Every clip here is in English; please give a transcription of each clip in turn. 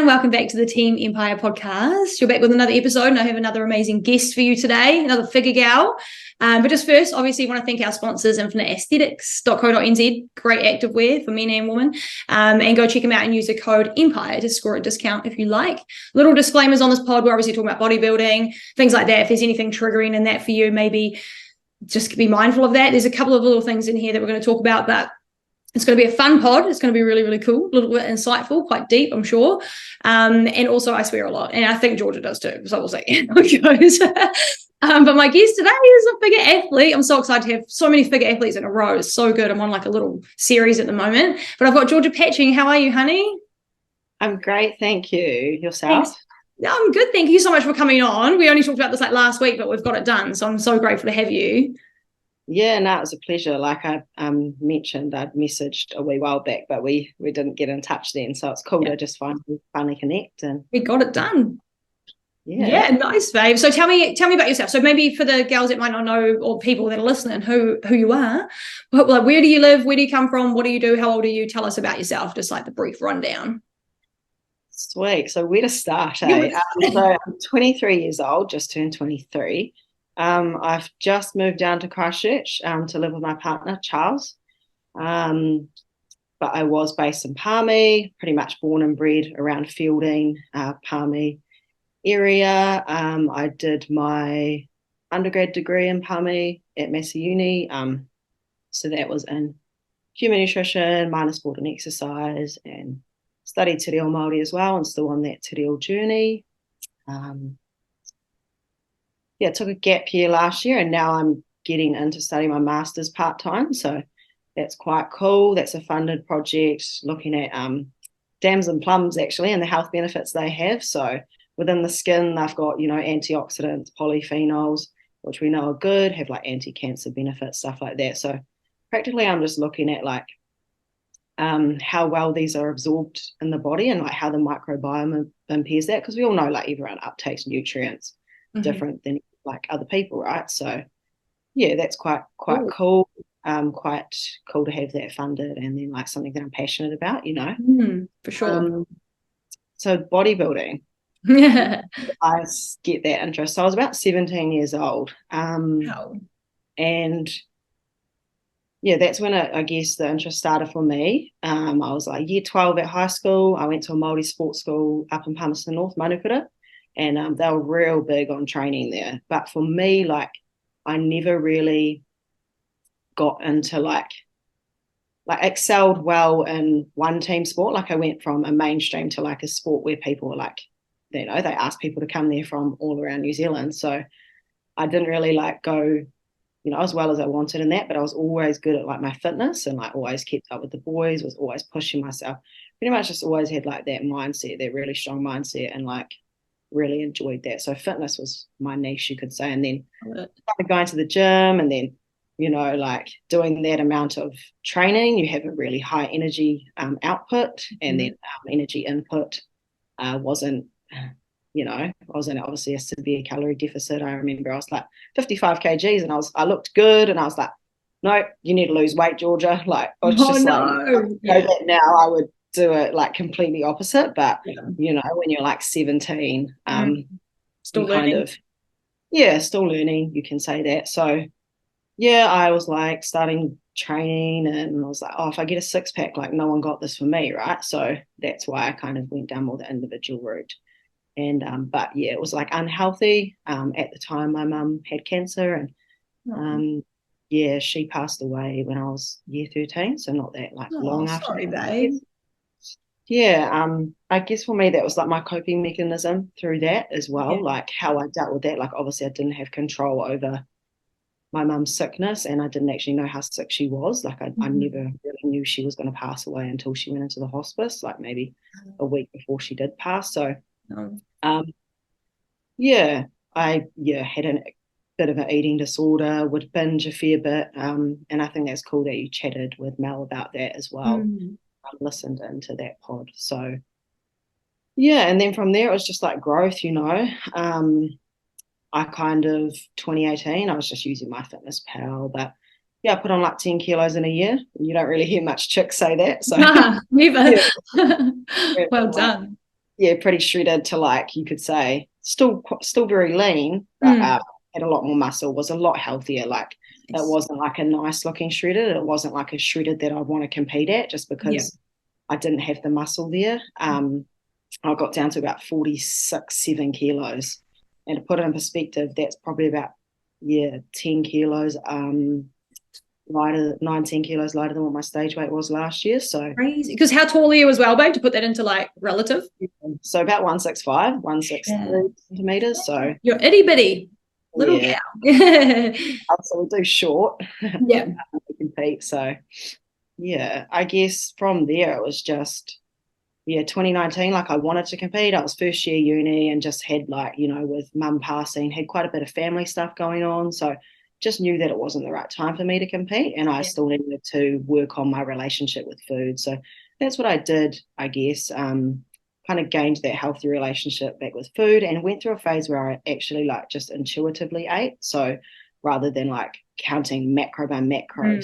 everyone. Welcome back to the Team Empire podcast. You're back with another episode, and I have another amazing guest for you today, another figure gal. But just first, obviously, I want to thank our sponsors, infiniteaesthetics.co.nz, great activewear for men and women. And go check them out and use the code EMPIRE to score a discount if you like. Little disclaimers on this pod. We're obviously talking about bodybuilding, things like that. If there's anything triggering in that for you, maybe just be mindful of that. There's a couple of little things in here that we're going to talk about, but it's going to be a fun pod. It's going to be really, really cool, a little bit insightful, quite deep, I'm sure. And also I swear a lot. And I think Georgia does too. So we'll see how it goes. But my guest today is a figure athlete. I'm so excited to have so many figure athletes in a row. It's so good. I'm on like a little series at the moment. But I've got Georgia Patching. How are you, honey? I'm great. Thank you. Yourself? Thanks. I'm good. Thank you so much for coming on. We only talked about this like last week, but we've got it done. So I'm so grateful to have you. Yeah, no, it was a pleasure. Like I mentioned, I'd messaged a wee while back, but we didn't get in touch then. So it's cool to just finally connect. And we got it done. Yeah, nice, babe. So tell me about yourself. So maybe for the girls that might not know, or people that are listening, who you are, like where do you live? Where do you come from? What do you do? How old are you? Tell us about yourself, just like the brief rundown. Sweet. So where to start? So I'm 23 years old, just turned 23. I've just moved down to Christchurch to live with my partner, Charles. But I was based in Palmy, pretty much born and bred around Fielding, Palmy area. I did my undergrad degree in Palmy at Massey Uni. So that was in human nutrition, minor sport and exercise, and studied Te Reo Māori as well, and still on that Te Reo journey. Took a gap year last year, and now I'm getting into studying my master's part-time. So that's quite cool. That's a funded project looking at dams and plums, actually, and the health benefits they have. So within the skin, they've got, antioxidants, polyphenols, which we know are good, have like anti-cancer benefits, stuff like that. So practically I'm just looking at like how well these are absorbed in the body and like how the microbiome impairs that, because we all know like everyone uptakes nutrients different than like other people, right? So yeah, that's quite cool. Quite cool to have that funded, and then like something that I'm passionate about, for sure. So bodybuilding, I get that interest. So I was about 17 years old, and yeah, that's when I guess the interest started for me. I was like year 12 at high school. I went to a Māori sports school up in Palmerston North, Manukura. And they were real big on training there. But for me, like, I never really got into like excelled well in one team sport. Like I went from a mainstream to like a sport where people were like, they asked people to come there from all around New Zealand. So I didn't really like go, as well as I wanted in that, but I was always good at like my fitness and like always kept up with the boys, was always pushing myself. Pretty much just always had like that mindset, that really strong mindset, and like really enjoyed that. So fitness was my niche, you could say. And then started going to the gym, and then like doing that amount of training, you have a really high energy output, and then energy input wasn't obviously a severe calorie deficit. I remember I was like 55 kgs and I looked good, and I was like, no, you need to lose weight, Georgia. Like I was that now I would do it like completely opposite, but when you're like 17, still learning. Still learning, you can say that. So yeah, I was like starting training, and I was like, if I get a six-pack, like no one got this for me, right? So that's why I kind of went down more the individual route. And but yeah, it was like unhealthy. At the time my mum had cancer, and she passed away when I was year 13, so not that like long after. Sorry, babe. Yeah, I guess for me that was like my coping mechanism through that as well, like how I dealt with that. Like obviously I didn't have control over my mum's sickness, and I didn't actually know how sick she was. Like I never really knew she was going to pass away until she went into the hospice, like maybe a week before she did pass. So I had a bit of an eating disorder, would binge a fair bit, and I think that's cool that you chatted with Mel about that as well. I listened into that pod. So yeah, and then from there it was just like growth, I kind of 2018 I was just using my fitness pal, but I put on like 10 kilos in a year. You don't really hear much chicks say that, so never. Well done. pretty shredded to, like, you could say still very lean, but had a lot more muscle, was a lot healthier. Like, it wasn't like a nice looking shredded. It wasn't like a shredded that I'd want to compete at, just because I didn't have the muscle there. I got down to about 7 kilos. And to put it in perspective, that's probably about 10 kilos lighter, 19 kilos lighter than what my stage weight was last year. So crazy. Because how tall are you as well, babe, to put that into like relative? So about 165, 163 centimeters. So you're itty bitty little gal. So we do short. Yeah. We compete. So I guess from there it was just 2019, like, I wanted to compete. I was first year uni and just had, like, with mum passing, had quite a bit of family stuff going on. So just knew that it wasn't the right time for me to compete, and I still needed to work on my relationship with food. So that's what I did, I guess. Kind of gained that healthy relationship back with food, and went through a phase where I actually, like, just intuitively ate. So rather than, like, counting macro by macro,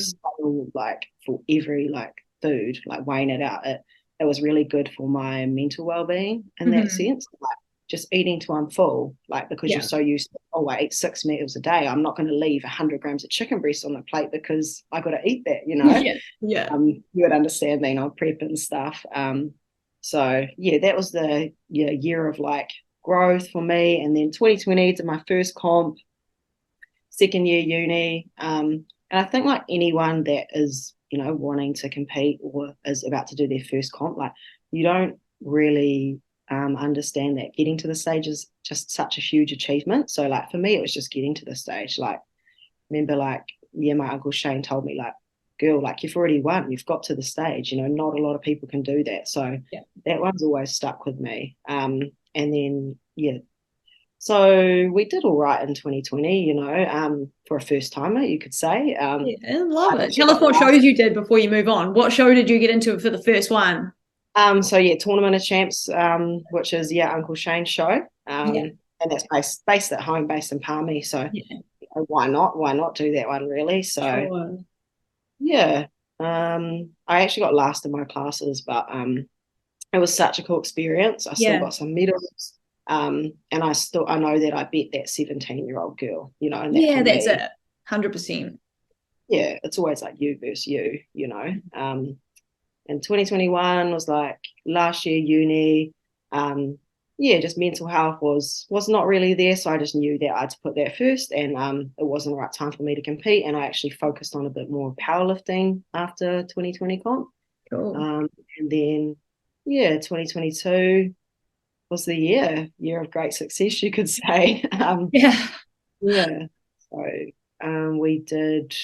like, for every, like, food, like, weighing it out, it was really good for my mental well-being in that sense. Like, just eating till I'm full, like, because you're so used to, I eat 6 meals a day, I'm not going to leave 100 grams of chicken breast on the plate because I got to eat that, you would understand, being on prep and stuff. So that was the year of, like, growth for me. And then 2020 to my first comp, second year uni, and I think, like, anyone that is wanting to compete or is about to do their first comp, like, you don't really understand that getting to the stage is just such a huge achievement. So, like, for me, it was just getting to the stage. Like, remember, like, my uncle Shane told me, like, girl, like, you've already won, you've got to the stage, not a lot of people can do that. So that one's always stuck with me. And then so we did all right in 2020, for a first timer, you could say. I love it. Tell us what shows you did before you move on. What show did you get into for the first one? Tournament of Champs, which is Uncle Shane's show. And that's based at home, based in Palmy. So why not do that one, really? So I actually got last in my classes, but it was such a cool experience. I still got some medals. And I know that I beat that 17-year-old girl, and that's it, 100%. It's always like you versus you, and 2021 was like last year uni. Just mental health was not really there, so I just knew that I had to put that first, and it wasn't the right time for me to compete, and I actually focused on a bit more powerlifting after 2020 comp. Cool. And then 2022 was the year of great success, you could say. So we did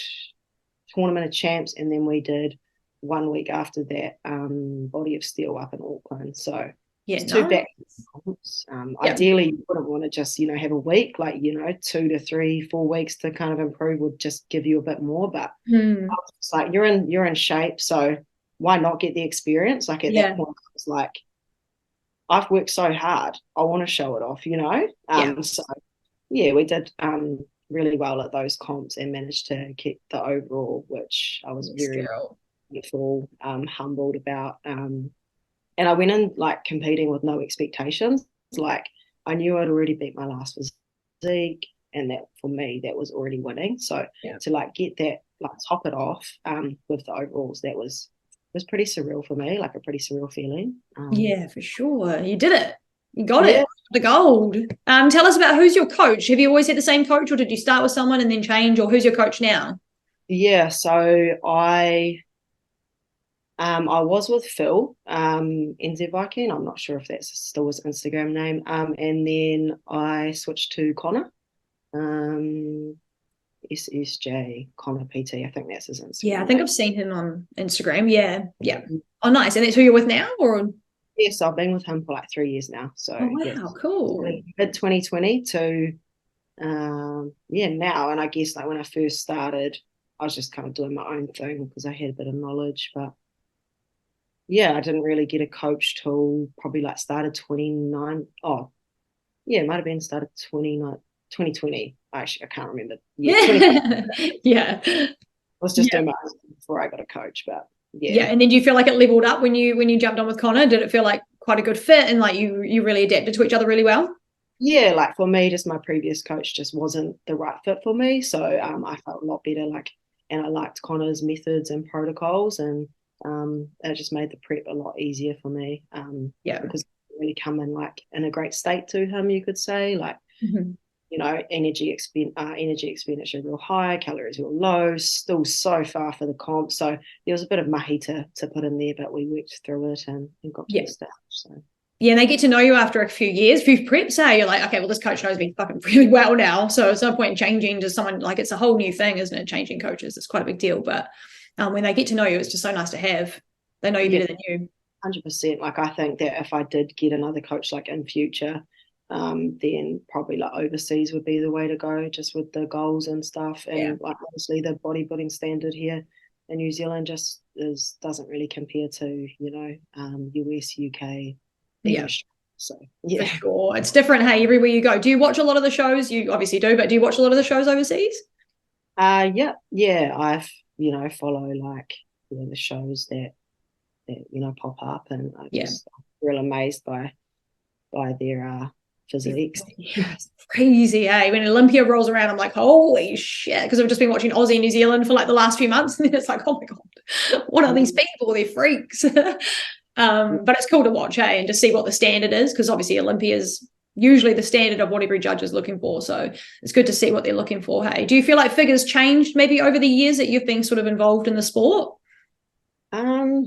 Tournament of Champs, and then we did 1 week after that Body of Steel up in Auckland. So two back comps. Ideally, you wouldn't want to just have a week, like 2 to 3 4 weeks to kind of improve would just give you a bit more, but it's like you're in shape, so why not get the experience? Like, at that point, I was like, I've worked so hard, I want to show it off, So we did really well at those comps and managed to keep the overall, which I was very grateful, humbled about. And I went in, like, competing with no expectations. Like, I knew I'd already beat my last physique, and that, for me, that was already winning. So to, like, get that, like, top it off with the overalls, that was pretty surreal for me, like a pretty surreal feeling. For sure. You did it. You got it. The gold. Tell us about, who's your coach? Have you always had the same coach, or did you start with someone and then change, or who's your coach now? So I was with Phil, NZIFBB. I'm not sure if that's still his Instagram name. And then I switched to Connor. SSJ Connor PT, I think that's his Instagram. I think I've seen him on Instagram. Oh, nice. And that's who you're with now, or? Yes, I've been with him for like 3 years now. So wow, cool. Mid 2020 to now. And I guess, like, when I first started, I was just kind of doing my own thing because I had a bit of knowledge, but I didn't really get a coach till probably, like, started 29. It might have been started 2020. Actually, I can't remember. I was just doing my own before I got a coach, but and then do you feel like it leveled up when you jumped on with Connor? Did it feel like quite a good fit, and like you really adapted to each other really well? Yeah, like for me, just my previous coach just wasn't the right fit for me. So I felt a lot better, like, and I liked Connor's methods and protocols, and it just made the prep a lot easier for me. Because I really come in like in a great state to him, you could say, like, you know, energy expenditure real high, calories real low, still so far for the comp. So there was a bit of mahi to put in there, but we worked through it and got to the stage. So. Yeah, and they get to know you after a few years, few preps, you're like, okay, well, this coach knows me fucking really well now. So it's no point in changing to someone, like, it's a whole new thing, isn't it? Changing coaches, it's quite a big deal. But when they get to know you, it's just so nice to have. They know you better than you. 100%. Like, I think that if I did get another coach, like in future, then probably like overseas would be the way to go, just with the goals and stuff. And like, obviously the bodybuilding standard here in New Zealand just doesn't really compare to, you know, US, UK. So for sure, it's different. Hey, everywhere you go. Do you watch a lot of the shows? You obviously do, but do you watch a lot of the shows overseas? Yeah, I follow like, you know, the shows that you know pop up, and I'm real amazed by their physiques. It's crazy, eh? When Olympia rolls around, I'm like, holy shit, because I've just been watching Aussie New Zealand for like the last few months, and it's like, oh my god, what are these people? They're freaks. But it's cool to watch, hey, and just see what the standard is, because obviously Olympia is usually the standard of what every judge is looking for. So it's good to see what they're looking for. Hey, do you feel like figures changed maybe over the years that you've been sort of involved in the sport? Not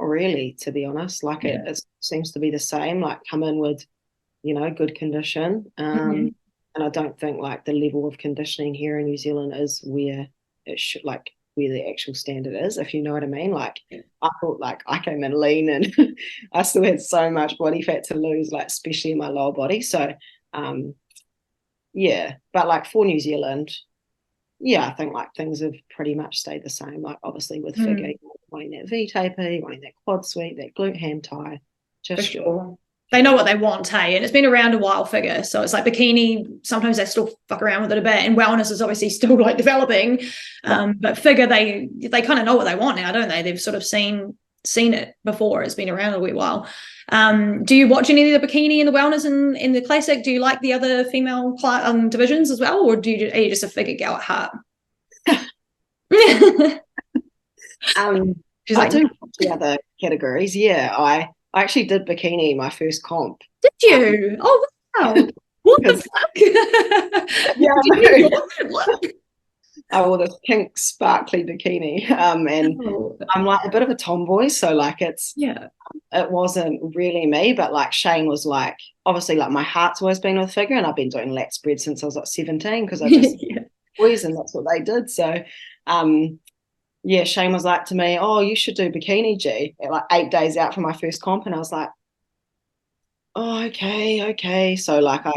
really, to be honest. Like it seems to be the same. Like, come in with, you know, good condition. And I don't think like the level of conditioning here in New Zealand is where it should, like, where the actual standard is, if you know what I mean. Like, I thought like I came in lean and I still had so much body fat to lose, like especially in my lower body. So but like for New Zealand, I think like things have pretty much stayed the same. Like, obviously with figure, wanting that V taper, wanting that quad sweep, that glute ham tie, just they know what they want, hey, and it's been around a while, figure. So it's like bikini, sometimes they still fuck around with it a bit, and wellness is obviously still like developing. But figure, they kind of know what they want now, don't they? They've sort of seen it before. It's been around a wee while. Do you watch any of the bikini and the wellness and in the classic? Do you like the other female divisions as well, or are you just a figure gal at heart? She's like, I do watch the other categories. I actually did bikini my first comp. Did you? Oh wow! What the fuck? I wore this pink sparkly bikini, and I'm like a bit of a tomboy, so like it wasn't really me. But like Shane was like, obviously, like my heart's always been with figure, and I've been doing lat spread since I was like 17, because I just boys, and that's what they did. So Shane was like to me, oh, you should do bikini, G, at like 8 days out from my first comp. And I was like, oh, okay. So like I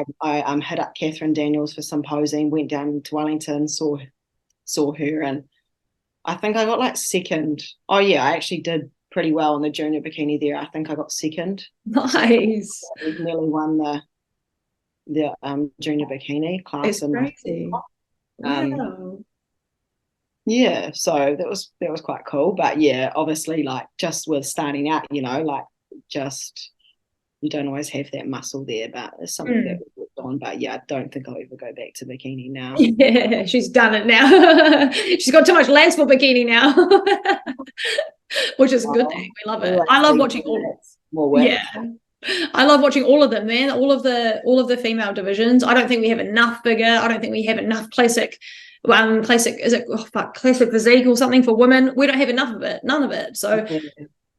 hit up Catherine Daniels for some posing, went down to Wellington, saw her, and I think I got like second. Oh yeah, I actually did pretty well in the junior bikini there. I think I got second. Nice. So I nearly won the junior bikini class. It's crazy. Wow. So that was quite cool. But obviously, like, just with starting out, you know, like, just you don't always have that muscle there, but it's something that we've worked on. But I don't think I'll ever go back to bikini now. Yeah, she's done it now. She's got too much lens for bikini now, which is a good thing. We love it. I love watching all. I love watching all of them, man. All of the female divisions. I don't think we have enough figure. I don't think we have enough classic physique or something for women. We don't have enough of it, none of it. So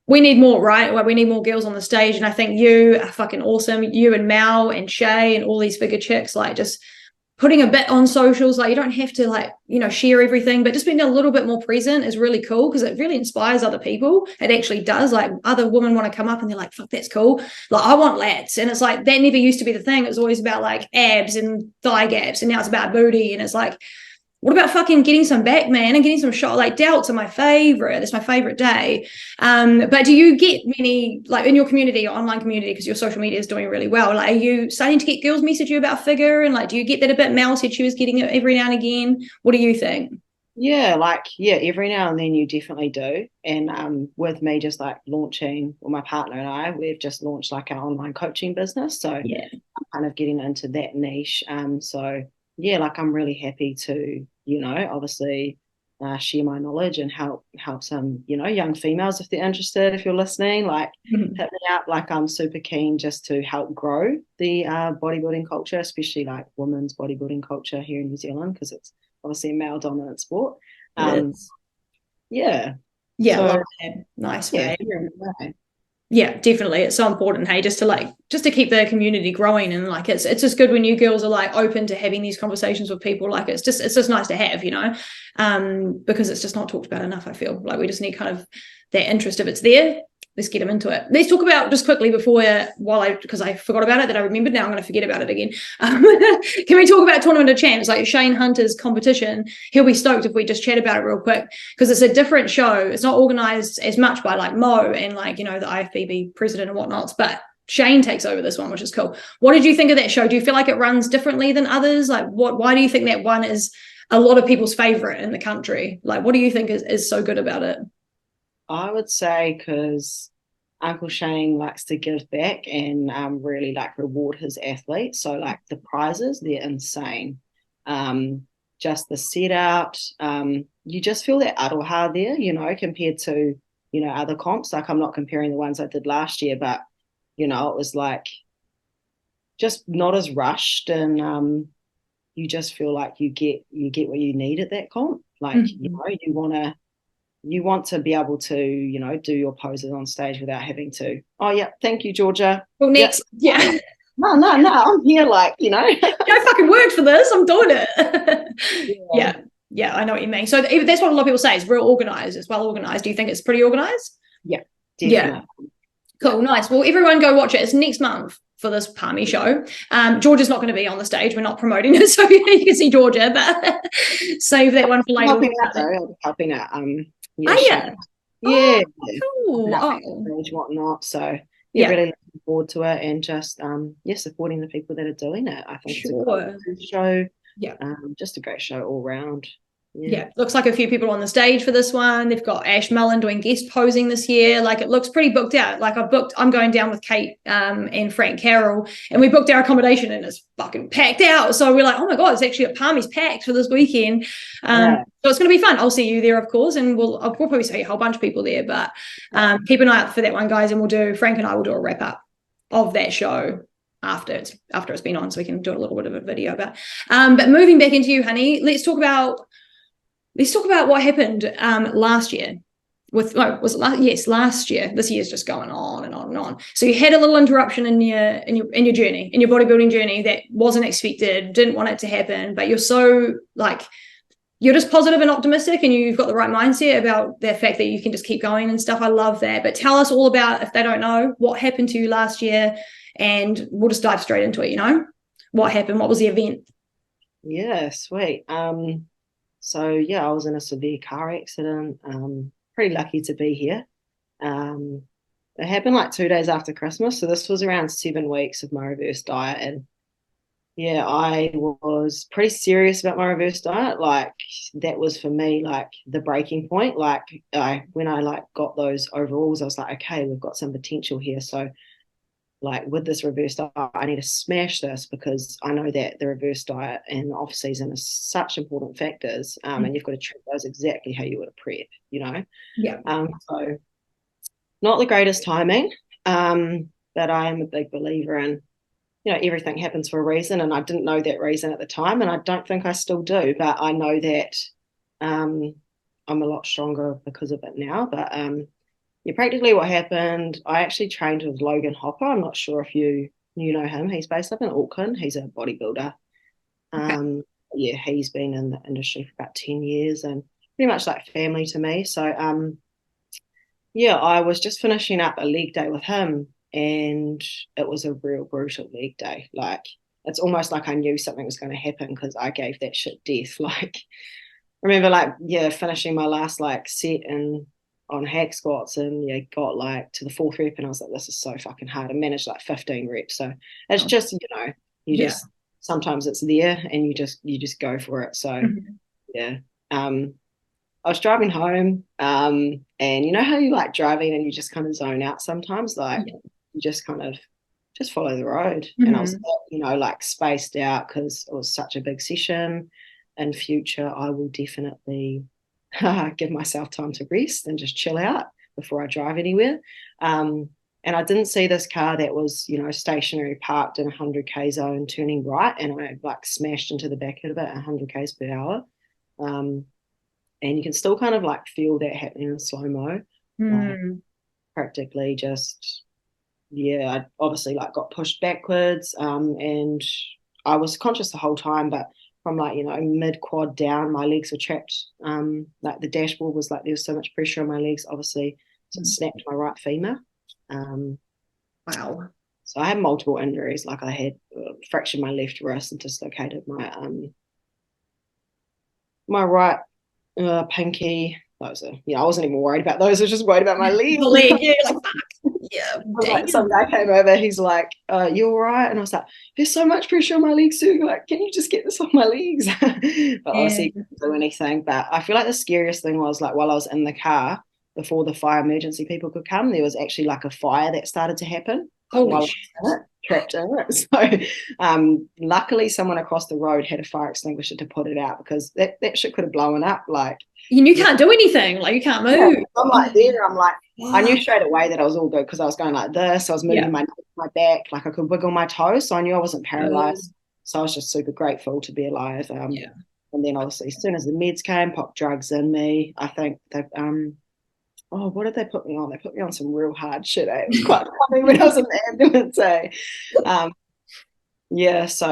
we need more, right? Well, we need more girls on the stage, and I think you are fucking awesome. You and Mel and Shay and all these figure chicks, like, just putting a bit on socials. Like, you don't have to, like, you know, share everything, but just being a little bit more present is really cool, because it really inspires other people. It actually does. Like, other women want to come up and they're like, fuck, that's cool. Like, I want lats. And it's like, that never used to be the thing. It was always about like abs and thigh gaps, and now it's about booty. And it's like, what about fucking getting some back, man, and getting some shot? Like, delts are my favorite. It's my favorite day. But do you get many, like, in your community, your online community, because your social media is doing really well, like, are you starting to get girls message you about figure? And like, do you get that a bit? Mel said she was getting it every now and again. What do you think? Yeah, like every now and then you definitely do. And with me just like launching, well, my partner and I, we've just launched like our online coaching business. So Yeah. I'm kind of getting into that niche. So yeah, like I'm really happy to, obviously share my knowledge and help some, young females if they're interested, if you're listening, like Mhm. hit me up. Like I'm super keen just to help grow the bodybuilding culture, especially like women's bodybuilding culture here in New Zealand, because it's obviously a male dominant sport. It Um, is. yeah. Yeah, So love that. Nice, yeah, mate. here and there. Yeah, definitely. It's so important, hey, just to keep the community growing, and like it's just good when you girls are like open to having these conversations with people. Like it's just nice to have, because it's just not talked about enough. I feel like we just need kind of that interest. If it's there, let's get them into it. Let's talk about just quickly because I forgot about it, that I remembered. Now I'm going to forget about it again. Can we talk about Tournament of Champs, like Shane Hunter's competition? He'll be stoked if we just chat about it real quick, because it's a different show. It's not organized as much by like Mo and like, the IFBB president and whatnots, but Shane takes over this one, which is cool. What did you think of that show? Do you feel like it runs differently than others? Like why do you think that one is a lot of people's favorite in the country? Like, what do you think is so good about it? I would say because Uncle Shane likes to give back and really like reward his athletes. So like the prizes, they're insane. Just the setup, you just feel that aroha there, compared to, other comps. Like I'm not comparing the ones I did last year, but it was like just not as rushed, and you just feel like you get what you need at that comp. Like, Mm-hmm. you want to be able to, do your poses on stage without having to, oh yeah, thank you, Georgia. Well, Yep. next, yeah. No, no, no, I'm here, like, I fucking worked for this. I'm doing it. yeah, Yeah. Yeah, I know what you mean. So that's what a lot of people say. It's real organized. It's well organized. Do you think it's pretty organized? yeah, Yeah. definitely. Yeah. Cool. Nice. Well, everyone go watch it. It's next month for this Palmy show. Georgia's not going to be on the stage. We're not promoting it, so you can see Georgia, but save that one for later. Helping out though, I'll be helping out. Yeah, Oh, Shannon. yeah. Yeah, Oh, yeah. cool. Helping out Oh, backstage, whatnot. So yeah, yeah, really looking forward to it, and just supporting the people that are doing it. I think it's a great sure. show. Yeah. Just a great show all round. Yeah. Yeah, looks like a few people on the stage for this one. They've got Ash Mullen doing guest posing this year. Like it looks pretty booked out. Like I'm going down with Kate and Frank Carroll, and we booked our accommodation and it's fucking packed out. So we're like, oh my God, it's actually Palmy's packed for this weekend. Yeah. So it's going to be fun. I'll see you there, of course, and I'll probably see a whole bunch of people there. But keep an eye out for that one, guys, and Frank and I will do a wrap up of that show after it's been on, so we can do a little bit of a video. But moving back into you, honey, let's talk about what happened last year. Was it last? Yes, last year. This year's just going on and on and on. So you had a little interruption in your journey, in your bodybuilding journey, that wasn't expected, didn't want it to happen, but you're so like you're just positive and optimistic, and you've got the right mindset about the fact that you can just keep going and stuff. I love that. But tell us all about, if they don't know, what happened to you last year, and we'll just dive straight into it. What happened? What was the event? Yeah, sweet. So yeah, I was in a severe car accident. Pretty lucky to be here. Um, it happened like 2 days after Christmas, so this was around 7 weeks of my reverse diet, and yeah, I was pretty serious about my reverse diet. Like that was for me like the breaking point. Like when I like got those overalls, I was like, okay, we've got some potential here. So like with this reverse diet, I need to smash this, because I know that the reverse diet and the off season are such important factors, and you've got to treat those exactly how you would a prep. Yeah. So not the greatest timing, but I am a big believer in, everything happens for a reason, and I didn't know that reason at the time, and I don't think I still do, but I know that I'm a lot stronger because of it now. But yeah, practically what happened, I actually trained with Logan Hopper. I'm not sure if you know him. He's based up in Auckland. He's a bodybuilder. Okay. Yeah, he's been in the industry for about 10 years and pretty much like family to me. So yeah, I was just finishing up a leg day with him, and it was a real brutal leg day. Like it's almost like I knew something was going to happen, because I gave that shit death. Like I remember like, yeah, finishing my last like set and on hack squats, and yeah, got like to the fourth rep, and I was like, this is so fucking hard. I managed like 15 reps. So it's just, you Yeah. just sometimes it's there and you just go for it. So Mhm. yeah. I was driving home, and you know how you like driving and you just kind of zone out sometimes, like you just kind of just follow the road. And I was, like spaced out because it was such a big session. In future, I will definitely give myself time to rest and just chill out before I drive anywhere. And I didn't see this car that was, stationary, parked in a 100k zone, turning right, and I like smashed into the back of it at 100 k's per hour. And you can still kind of like feel that happening in slow-mo. Practically just, I obviously like got pushed backwards, and I was conscious the whole time, but from like, mid quad down, my legs were trapped. Like the dashboard was like, there was so much pressure on my legs, obviously, so it snapped my right femur. Wow. So I had multiple injuries. Like I had fractured my left wrist and dislocated my right pinky. Those are, I wasn't even worried about those. I was just worried about my leg. Yeah, like fuck. Yeah. Like, some guy came over. He's like, "You all right?" And I was like, "There's so much pressure on my legs too. Like, can you just get this off my legs?" But obviously, couldn't do anything. But I feel like the scariest thing was like while I was in the car, before the fire emergency people could come, there was actually like a fire that started to happen. Holy shit. Trapped in it. So luckily someone across the road had a fire extinguisher to put it out, because that shit could have blown up. Like, you can't do anything, like you can't move. I'm like there, I'm like, I knew straight away that I was all good because I was going like this. I was moving my back, like I could wiggle my toes, so I knew I wasn't paralyzed. So I was just super grateful to be alive. And then obviously as soon as the meds came, popped drugs in me. I think they what did they put me on? They put me on some real hard shit. It was quite funny when I was in the ambulance. So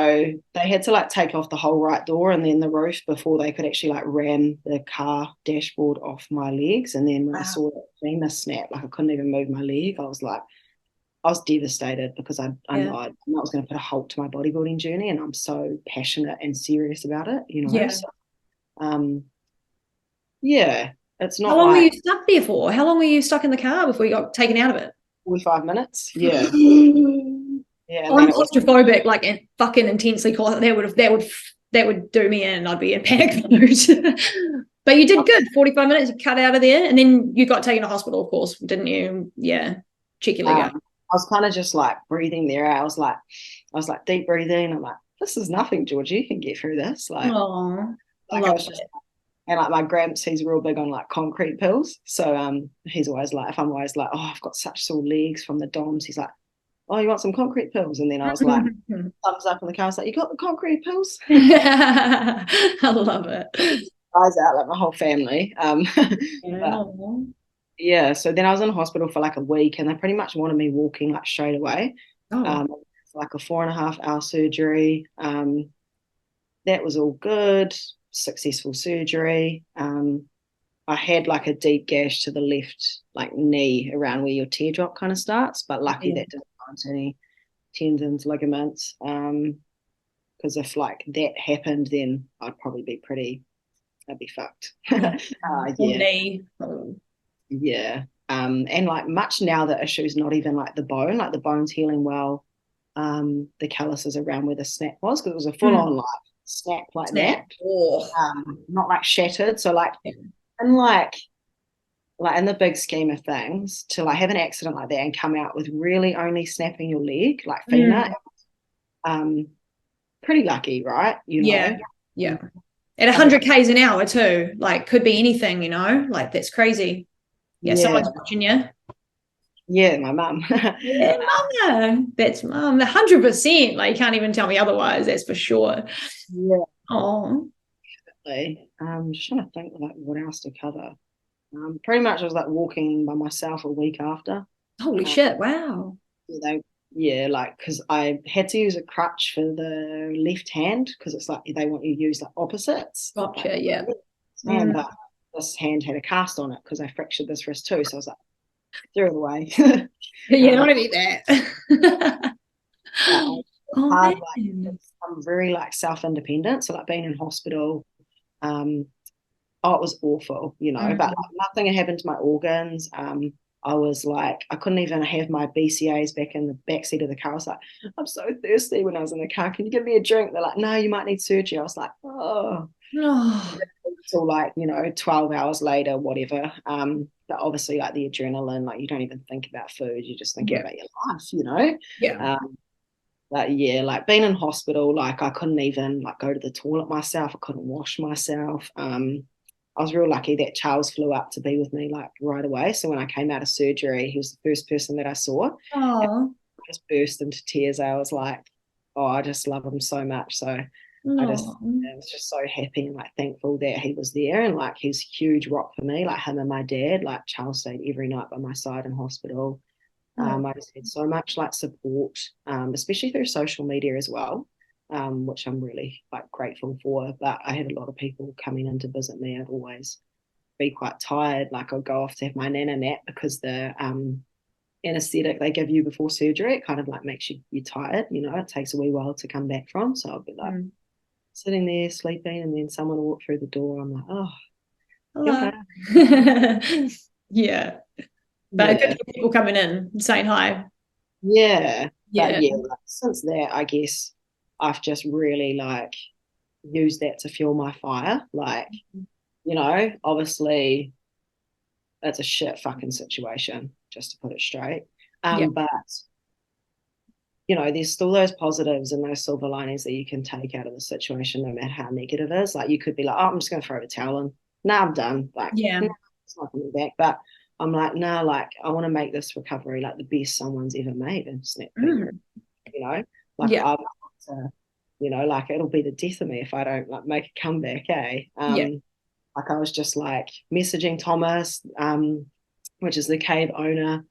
they had to like take off the whole right door and then the roof before they could actually like ram the car dashboard off my legs. And then when I saw that femur snap, like I couldn't even move my leg, I was devastated, because I know I was going to put a halt to my bodybuilding journey, and I'm so passionate and serious about it, It's not. How long were you stuck there for? How long were you stuck in the car before you got taken out of it? 45 minutes. Yeah. I'm claustrophobic, like fucking intensely. That would do me in. I'd be in panic mode. But you did good. 45 minutes, you cut out of there, and then you got taken to hospital, of course, didn't you? Yeah. Check your leg out. I was kind of just like breathing there. I was like deep breathing. I'm like, this is nothing, Georgie. You can get through this. Like, I love it. And like my gramps, he's real big on like concrete pills. So he's always like, if I'm always like, oh, I've got such sore legs from the DOMS, he's like, oh, you want some concrete pills? And then I was like, thumbs up in the car. I was like, you got the concrete pills? I love it. Eyes out, like my whole family. So then I was in hospital for like a week, and they pretty much wanted me walking like straight away. It's like a 4.5-hour surgery. That was all good. Successful surgery. I had like a deep gash to the left like knee around where your teardrop kind of starts, but lucky that didn't go into any tendons, ligaments, because if like that happened, then I'd be fucked. And like much now the issue's not even like the bone, like the bone's healing well. The calluses around where the snap was, because it was a full-on like snap like that. Not like shattered. So like, and like in the big scheme of things, to like have an accident like that and come out with really only snapping your leg, like femur, pretty lucky, right? Yeah. At 100 k's an hour too, like could be anything, like that's crazy. Someone's watching you. Yeah, my mum. Mama. That's mum. 100%. Like, you can't even tell me otherwise. That's for sure. Yeah. Oh. I'm just trying to think like what else to cover. Pretty much I was like walking by myself a week after. Holy shit! Wow. Because I had to use a crutch for the left hand, because it's like they want you to use like opposites. Gotcha. But this hand had a cast on it because I fractured this wrist too. So I was like, threw it away. Don't need that. I'm very like self-independent. So like being in hospital, it was awful, but like, nothing had happened to my organs. I was like, I couldn't even have my BCAs back in the back seat of the car. I was like, I'm so thirsty when I was in the car. Can you give me a drink? They're like, no, you might need surgery. I was like, oh. till like, 12 hours later, whatever. But obviously like the adrenaline, like you don't even think about food, you're just thinking about your life. Yeah. But yeah, like being in hospital, like I couldn't even like go to the toilet myself. I couldn't wash myself. I was real lucky that Charles flew up to be with me like right away. So when I came out of surgery, he was the first person that I saw. And Oh. I just burst into tears. I was like, oh, I just love him so much. So I was just so happy and like thankful that he was there, and like he's a huge rock for me, like him and my dad. Like Charles stayed every night by my side in hospital. I just had so much like support, especially through social media as well, which I'm really like grateful for. But I had a lot of people coming in to visit me. I'd always be quite tired. Like I'd go off to have my nana nap because the anesthetic they give you before surgery, it kind of like makes you tired. It takes a wee while to come back from. So I'd be like sitting there sleeping, and then someone will walk through the door. I'm like, oh, hello. Yeah. But good people coming in saying hi. Yeah. Yeah. But yeah, like, since that, I guess I've just really like used that to fuel my fire. Like, obviously it's a shit fucking situation, just to put it straight. But there's still those positives and those silver linings that you can take out of the situation, no matter how negative it is. Like you could be like, oh, I'm just going to throw the towel in. Nah, I'm done. Like, it's not coming back. But I'm like, no, like I want to make this recovery like the best someone's ever made. And snap, like I've got to, like it'll be the death of me if I don't like make a comeback, Like I was just like messaging Thomas, which is the cave owner.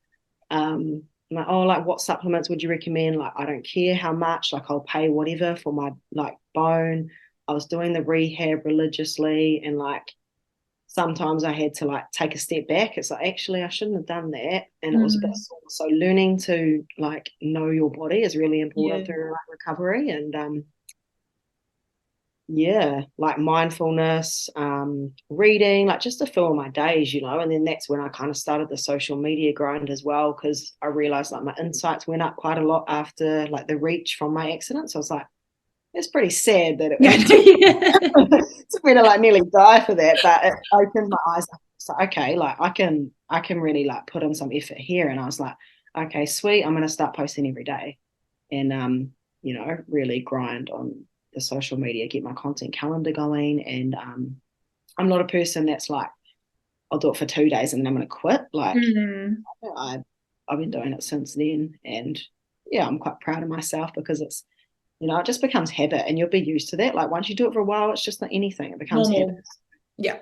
I'm like, oh, like what supplements would you recommend? Like, I don't care how much, like I'll pay whatever for my like bone. I was doing the rehab religiously, and like sometimes I had to like take a step back. It's like, actually, I shouldn't have done that. And it was a bit sore. So learning to like know your body is really important through like recovery. And like mindfulness, reading, like just to fill my days, and then that's when I kind of started the social media grind as well, because I realized like my insights went up quite a lot after like the reach from my accident. So I was like, it's pretty sad that it's better like nearly die for that, but it opened my eyes up. So okay, like I can really like put in some effort here. And I was like, okay, sweet, I'm gonna start posting every day, and really grind on the social media, get my content calendar going. And I'm not a person that's like, I'll do it for 2 days and then I'm gonna quit. Like I've been doing it since then, and I'm quite proud of myself, because it's it just becomes habit, and you'll be used to that. Like once you do it for a while, it's just not anything. It becomes habit. Yeah.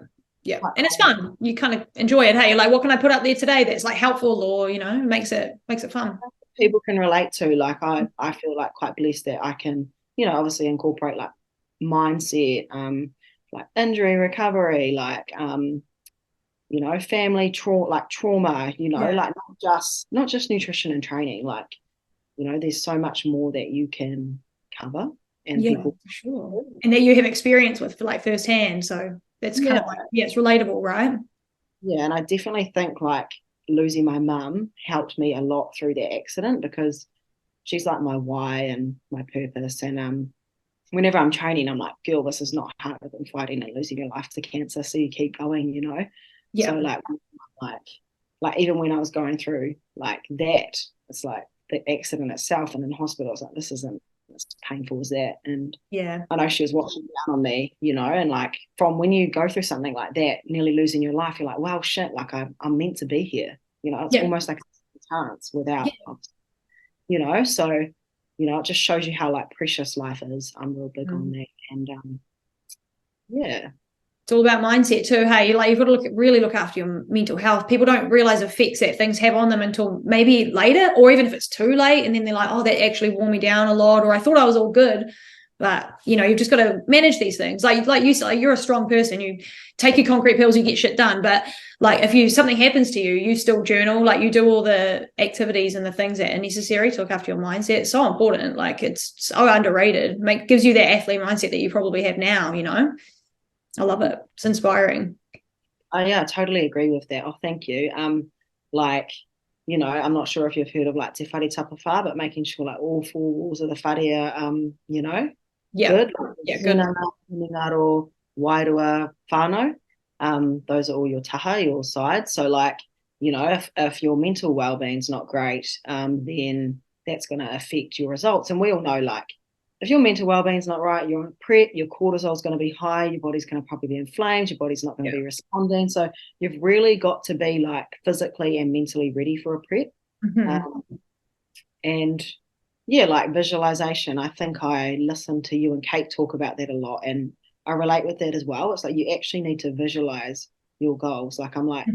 And it's fun. You kind of enjoy it. Hey, like what can I put up there today that's like helpful, or makes it fun. People can relate to. Like I feel like quite blessed that I can, obviously incorporate like mindset, like injury recovery, like family trauma, like not just nutrition and training. Like, there's so much more that you can cover, and people for sure, and that you have experience with like firsthand, so that's kind of like it's relatable, right? And I definitely think like losing my mum helped me a lot through that accident, because she's like my why and my purpose. And whenever I'm training, I'm like, girl, this is not harder than fighting and losing your life to cancer, so you keep going. So like even when I was going through like that, it's like the accident itself, and in hospital, I was like, this isn't as painful as that. And I know she was watching down on me, and like from when you go through something like that, nearly losing your life, you're like, wow, shit, like I'm meant to be here. It's almost like a chance without, so it just shows you how like precious life is. I'm real big on that. And it's all about mindset too. Hey, like you've got to really look after your mental health. People don't realize effects that things have on them until maybe later, or even if it's too late, and then they're like, oh, that actually wore me down a lot, or I thought I was all good. But you've just got to manage these things. Like you said, you're a strong person. You take your concrete pills, you get shit done. But like if something happens to you, you still journal. Like you do all the activities and the things that are necessary to look after your mindset. It's so important. Like it's so underrated. Gives you that athlete mindset that you probably have now. I love it. It's inspiring. Oh yeah, I totally agree with that. Oh, thank you. Like, I'm not sure if you've heard of like te whare tapawha, but making sure like all four walls of the whare are, good. Good. Ngaro, wairua whānau. Those are all your taha, your sides. So like, you know, if your mental well-being's not great, then that's going to affect your results. And we all know, like, if your mental well-being's not right, you're on prep, your cortisol's going to be high, your body's going to probably be inflamed, your body's not going to be responding. So you've really got to be like physically and mentally ready for a prep. And yeah, like visualization. I think I listen to you and Kate talk about that a lot, and I relate with that as well. It's like you actually need to visualize your goals. Like I'm like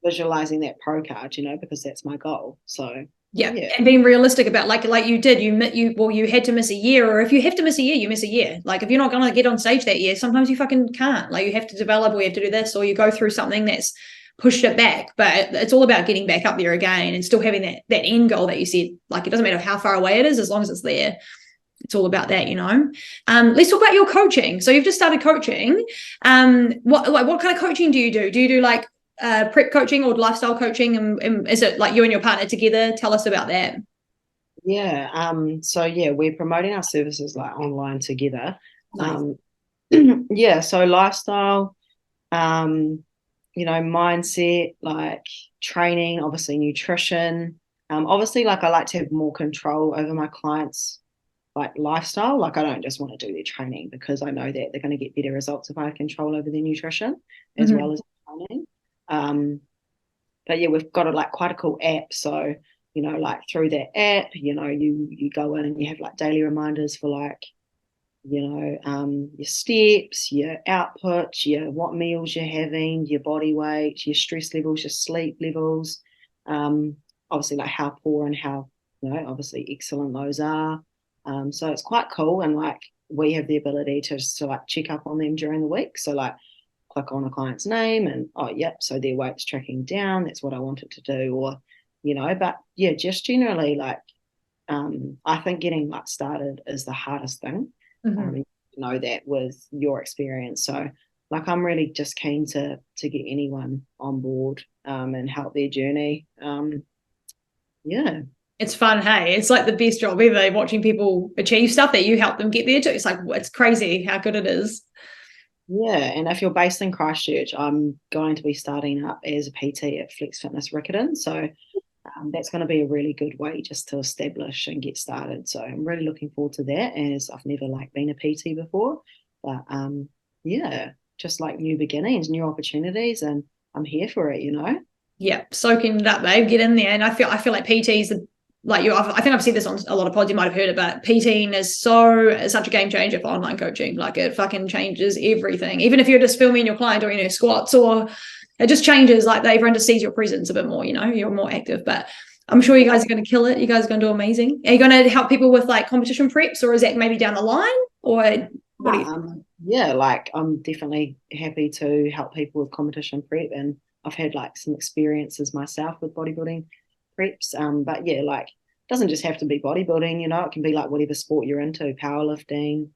visualizing that pro card, you know, because that's my goal. So yeah, and being realistic about like you did, you had to miss a year, or if you have to miss a year, you miss a year. Like if you're not going to get on stage that year, sometimes you fucking can't. Like you have to develop, or you have to do this, or you go through something that's pushed it back. But it's all about getting back up there again and still having that end goal that you said. Like it doesn't matter how far away it is, as long as it's there. It's all about that, you know. Let's talk about your coaching. So you've just started coaching. What kind of coaching do you do? Do you do like prep coaching or lifestyle coaching, and is it like you and your partner together? Tell us about that. So yeah, we're promoting our services like online together. Nice. Yeah, so lifestyle, you know, mindset, like training, obviously nutrition. Obviously, like I like to have more control over my clients' like lifestyle. Like I don't just want to do their training, because I know that they're going to get better results if I have control over their nutrition as well as training. But yeah, we've got like quite a cool app. So, you know, like through that app, you know, you go in and you have like daily reminders for like, you know, your steps, your output, your what meals you're having, your body weight, your stress levels, your sleep levels, obviously like how poor and how, you know, obviously excellent those are. So it's quite cool, and like we have the ability to like check up on them during the week. So like click on a client's name and so their weight's tracking down, that's what I wanted to do, or you know. But yeah, just generally like I think getting like started is the hardest thing. You know that with your experience. So like I'm really just keen to get anyone on board and help their journey. Yeah, it's fun. Hey, it's like the best job ever, watching people achieve stuff that you help them get there too. It's like, it's crazy how good it is. Yeah, and if you're based in Christchurch, I'm going to be starting up as a PT at Flex Fitness Riccarton. So that's going to be a really good way just to establish and get started. So I'm really looking forward to that, as I've never like been a PT before. But yeah, just like new beginnings, new opportunities, and I'm here for it, you know. Yeah, soaking it up, babe. Get in there. And I feel like PT's like you. I think I've said this on a lot of pods. You might have heard it, but PTing is such a game changer for online coaching. Like it fucking changes everything. Even if you're just filming your client doing her squats, or it just changes. Like everyone just sees your presence a bit more. You know, you're more active. But I'm sure you guys are going to kill it. You guys are going to do amazing. Are you going to help people with like competition preps, or is that maybe down the line? Or what do you? Yeah, like I'm definitely happy to help people with competition prep, and I've had like some experiences myself with bodybuilding preps. But yeah, like it doesn't just have to be bodybuilding, you know, it can be like whatever sport you're into, powerlifting.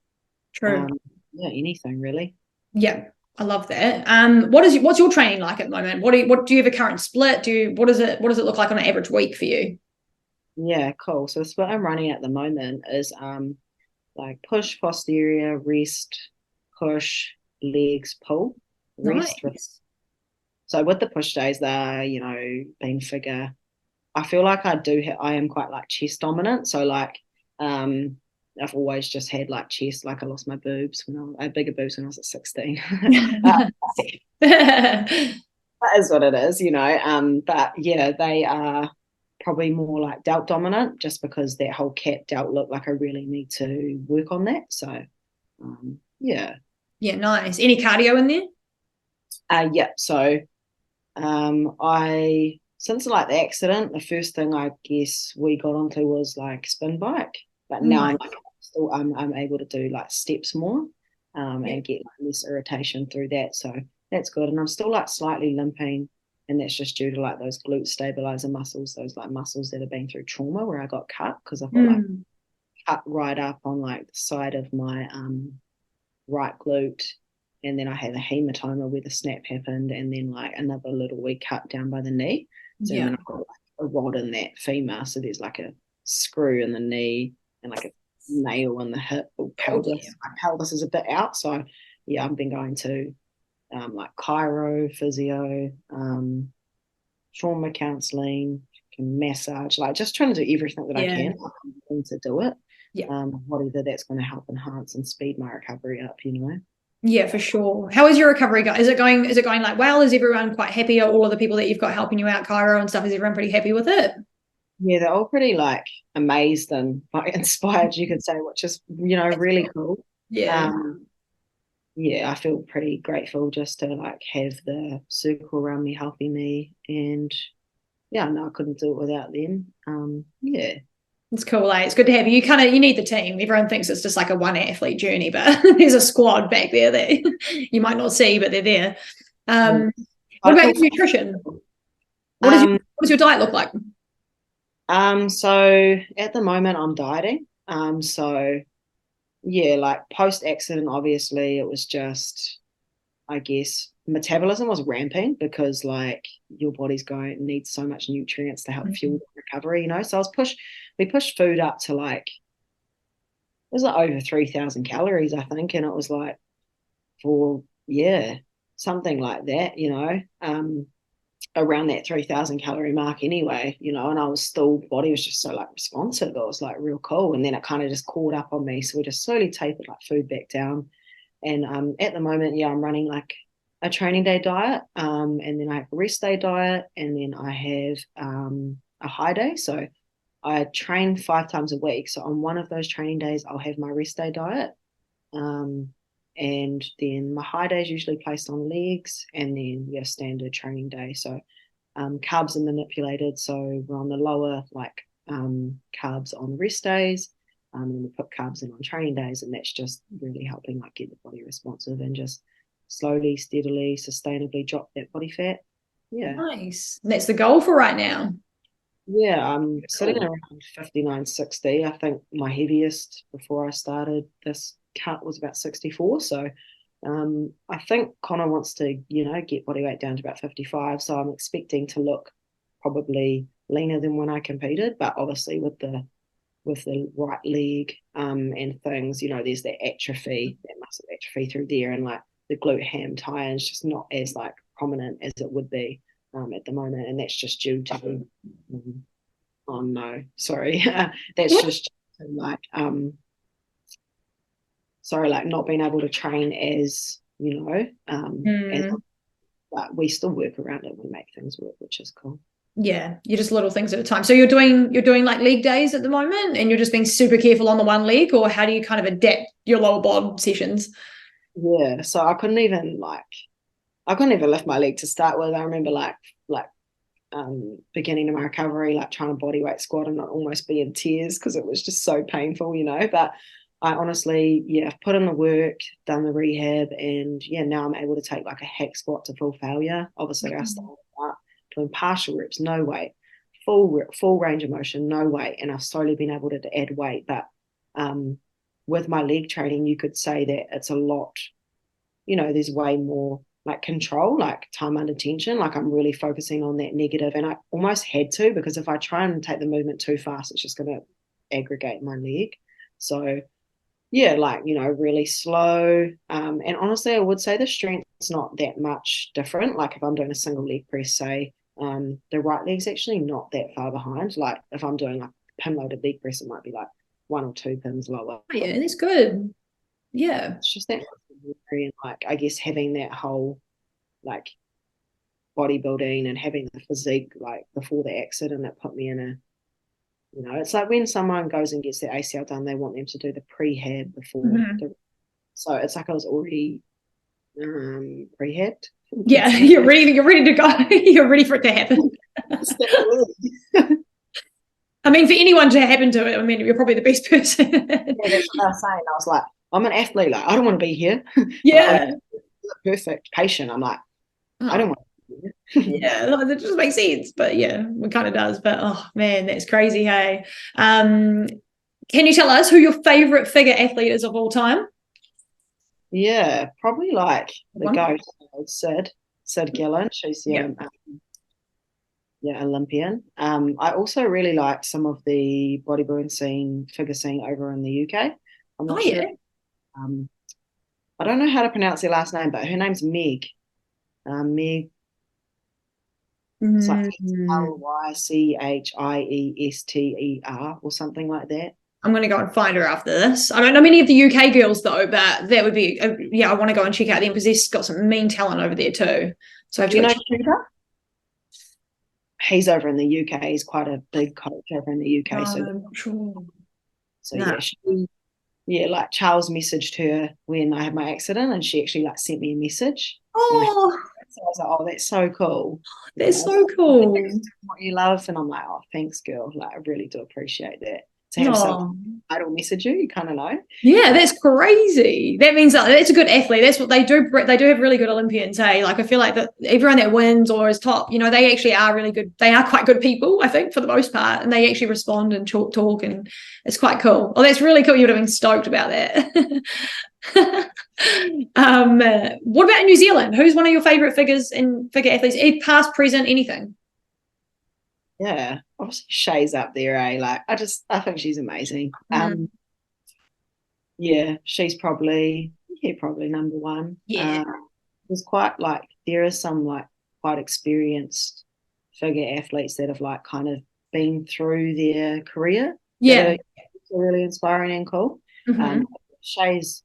True. Yeah, anything really. Yeah, I love that. What's your training like at the moment? What do you have a current split? What does it look like on an average week for you? Yeah, cool. So the split I'm running at the moment is like push, posterior, rest, push, legs, pull, rest. Nice. So with the push days, they're, you know, being figure. I feel like I am quite like chest dominant. So like I've always just had like chest, like I lost my boobs I had bigger boobs when I was at 16. That is what it is, you know. But yeah, they are probably more like delt dominant, just because that whole cat delt look, like I really need to work on that. So yeah. Yeah, nice. Any cardio in there? Yeah. So I since like the accident, the first thing I guess we got onto was like spin bike. But now I'm like still I'm able to do like steps more and get like less irritation through that. So that's good. And I'm still like slightly limping, and that's just due to like those glute stabilizer muscles, those like muscles that have been through trauma where I got cut, because I've got like cut right up on like the side of my right glute, and then I had a hematoma where the snap happened, and then like another little wee cut down by the knee. So then I've got like a rod in that femur, so there's like a screw in the knee and like a nail in the hip or pelvis. My pelvis is a bit out, so yeah, I've been going to like chiro, physio, trauma counselling, massage, like just trying to do everything that I can to do it. Whatever that's going to help enhance and speed my recovery up, Yeah, for sure. How is your recovery going? Is it going like well? Is everyone quite happy? Are all of the people that you've got helping you out, Cairo and stuff, is everyone pretty happy with it? Yeah, they're all pretty like amazed and like inspired, you could say, which is, really cool. Yeah. Yeah, I feel pretty grateful just to like have the circle around me helping me, and yeah, no, I couldn't do it without them. Yeah. It's cool, eh? It's good to have you. You need the team. Everyone thinks it's just like a one athlete journey, but there's a squad back there that you might not see, but they're there. What about your nutrition? What does your diet look like? So at the moment I'm dieting. So yeah, like post accident, obviously it was just, I guess, metabolism was ramping because like your body's needs so much nutrients to help fuel the recovery, So we pushed food up to like, it was like over 3,000 calories, I think, and it was like something like that, around that 3,000 calorie mark anyway, and I was still, body was just so like responsive. It was like real cool, and then it kind of just caught up on me, so we just slowly tapered like food back down. And at the moment, I'm running like a training day diet, and then I have a rest day diet, and then I have a high day. So I train 5 times a week. So on one of those training days, I'll have my rest day diet. And then my high day is usually placed on legs, and then standard training day. So carbs are manipulated. So we're on the lower like carbs on rest days. And we put carbs in on training days, and that's just really helping like get the body responsive and just slowly, steadily, sustainably drop that body fat. Yeah. Nice. And that's the goal for right now. Yeah, I'm sitting around 59, 60. I think my heaviest before I started this cut was about 64. So I think Connor wants to, get body weight down to about 55. So I'm expecting to look probably leaner than when I competed, but obviously with the right leg and things, there's that atrophy, that muscle atrophy through there, and like the glute ham tie is just not as like prominent as it would be at the moment, and that's just due to oh no, sorry, that's just like not being able to train as but we still work around it. We make things work, which is cool. Yeah, you're just little things at a time. So you're doing like leg days at the moment, and you're just being super careful on the one leg, or how do you kind of adapt your lower bod sessions? Yeah, so I couldn't even lift my leg to start with. I remember like beginning of my recovery, like trying to body weight squat and not almost be in tears because it was just so painful, But I honestly, I've put in the work, done the rehab, and now I'm able to take like a hack squat to full failure. Obviously, I started out doing partial reps, no weight, full range of motion, no weight, and I've slowly been able to add weight. But with my leg training, you could say that it's a lot, there's way more like control, like time under tension. Like I'm really focusing on that negative, and I almost had to, because if I try and take the movement too fast, it's just going to aggregate my leg. So really slow. And honestly, I would say the strength's not that much different. Like if I'm doing a single leg press, say, the right leg's actually not that far behind. Like if I'm doing like pin loaded leg press, it might be like 1 or 2 pins lower. Oh, yeah, that's good. Yeah. It's just that, and like I guess having that whole like bodybuilding and having the physique like before the accident, that put me in a, it's like when someone goes and gets their ACL done, they want them to do the prehab before. So it's like I was already prehabbed. Yeah, you're ready to go. You're ready for it to happen. I mean, for anyone to happen to it, I mean, you're probably the best person. Yeah, that's what I was saying. I was like, I'm an athlete. Like, I don't want to be here. Yeah. Perfect patient. I'm like, I don't want to be here. Yeah, that just makes sense. But yeah, it kind of does. But oh man, that's crazy, hey. Can you tell us who your favorite figure athlete is of all time? Yeah, probably like the goat, Sid Gillen. She's the Olympian. I also really like some of the bodybuilding figure scene over in the UK. I'm not sure. I don't know how to pronounce her last name, but her name's Meg. Meg. It's like Lychiester or something like that. I'm going to go and find her after this. I don't know many of the UK girls though, but that would be, I want to go and check out them because they've got some mean talent over there too. So I have to go check. He's over in the UK. He's quite a big coach over in the UK. Like Charles messaged her when I had my accident, and she actually like sent me a message. Oh, so I was like, oh, that's so cool. That's so cool. What you love, and I'm like, oh, thanks, girl. Like, I really do appreciate that. To have some idol message you kind of know. Yeah, that's crazy. That means that's a good athlete. That's what they do. They do have really good Olympians, hey? Like, I feel like that everyone that wins or is top, you know, they actually are really good. They are quite good people, I think, for the most part, and they actually respond and talk, and it's quite cool. Oh, that's really cool. You would have been stoked about that. What about in New Zealand? Who's one of your favorite figure athletes, past, present, anything? Yeah, obviously Shay's up there, eh? Like, I think she's amazing. Yeah, she's probably number one. Yeah. There's quite like, there is some like quite experienced figure athletes that have like kind of been through their career. Yeah. Really inspiring and cool. Shay's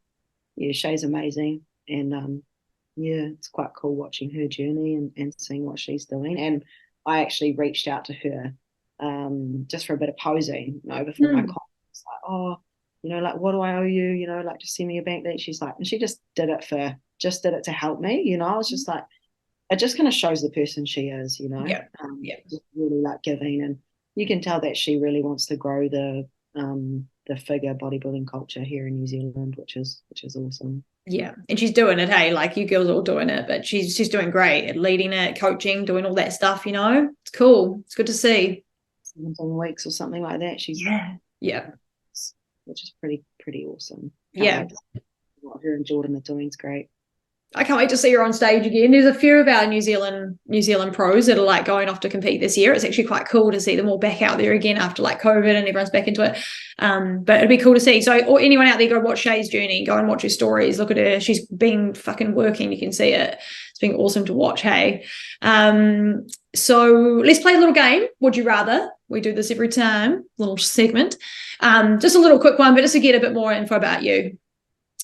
amazing, and it's quite cool watching her journey and seeing what she's doing. And I actually reached out to her just for a bit of posing, before my conference. Like, oh, like, what do I owe you? Like, just send me a bank sheet. She's like, and she just did it to help me. I was just like, it just kind of shows the person she is. Just really like giving, and you can tell that she really wants to grow the figure bodybuilding culture here in New Zealand, which is awesome. Yeah, and she's doing it, hey, like you girls are all doing it, but she's doing great at leading it, coaching, doing all that stuff. It's cool. It's good to see. 17 weeks or something like that. She's which is pretty awesome. What her and Jordan are doing is great. I can't wait to see her on stage again. There's a few of our New Zealand pros that are like going off to compete this year. It's actually quite cool to see them all back out there again after like COVID and everyone's back into it. But it'd be cool to see. So, or anyone out there, go watch Shay's journey, go and watch her stories. Look at her. She's been fucking working. You can see it. It's been awesome to watch. Hey. So let's play a little game. Would you rather? We do this every time, little segment. Just a little quick one, but just to get a bit more info about you.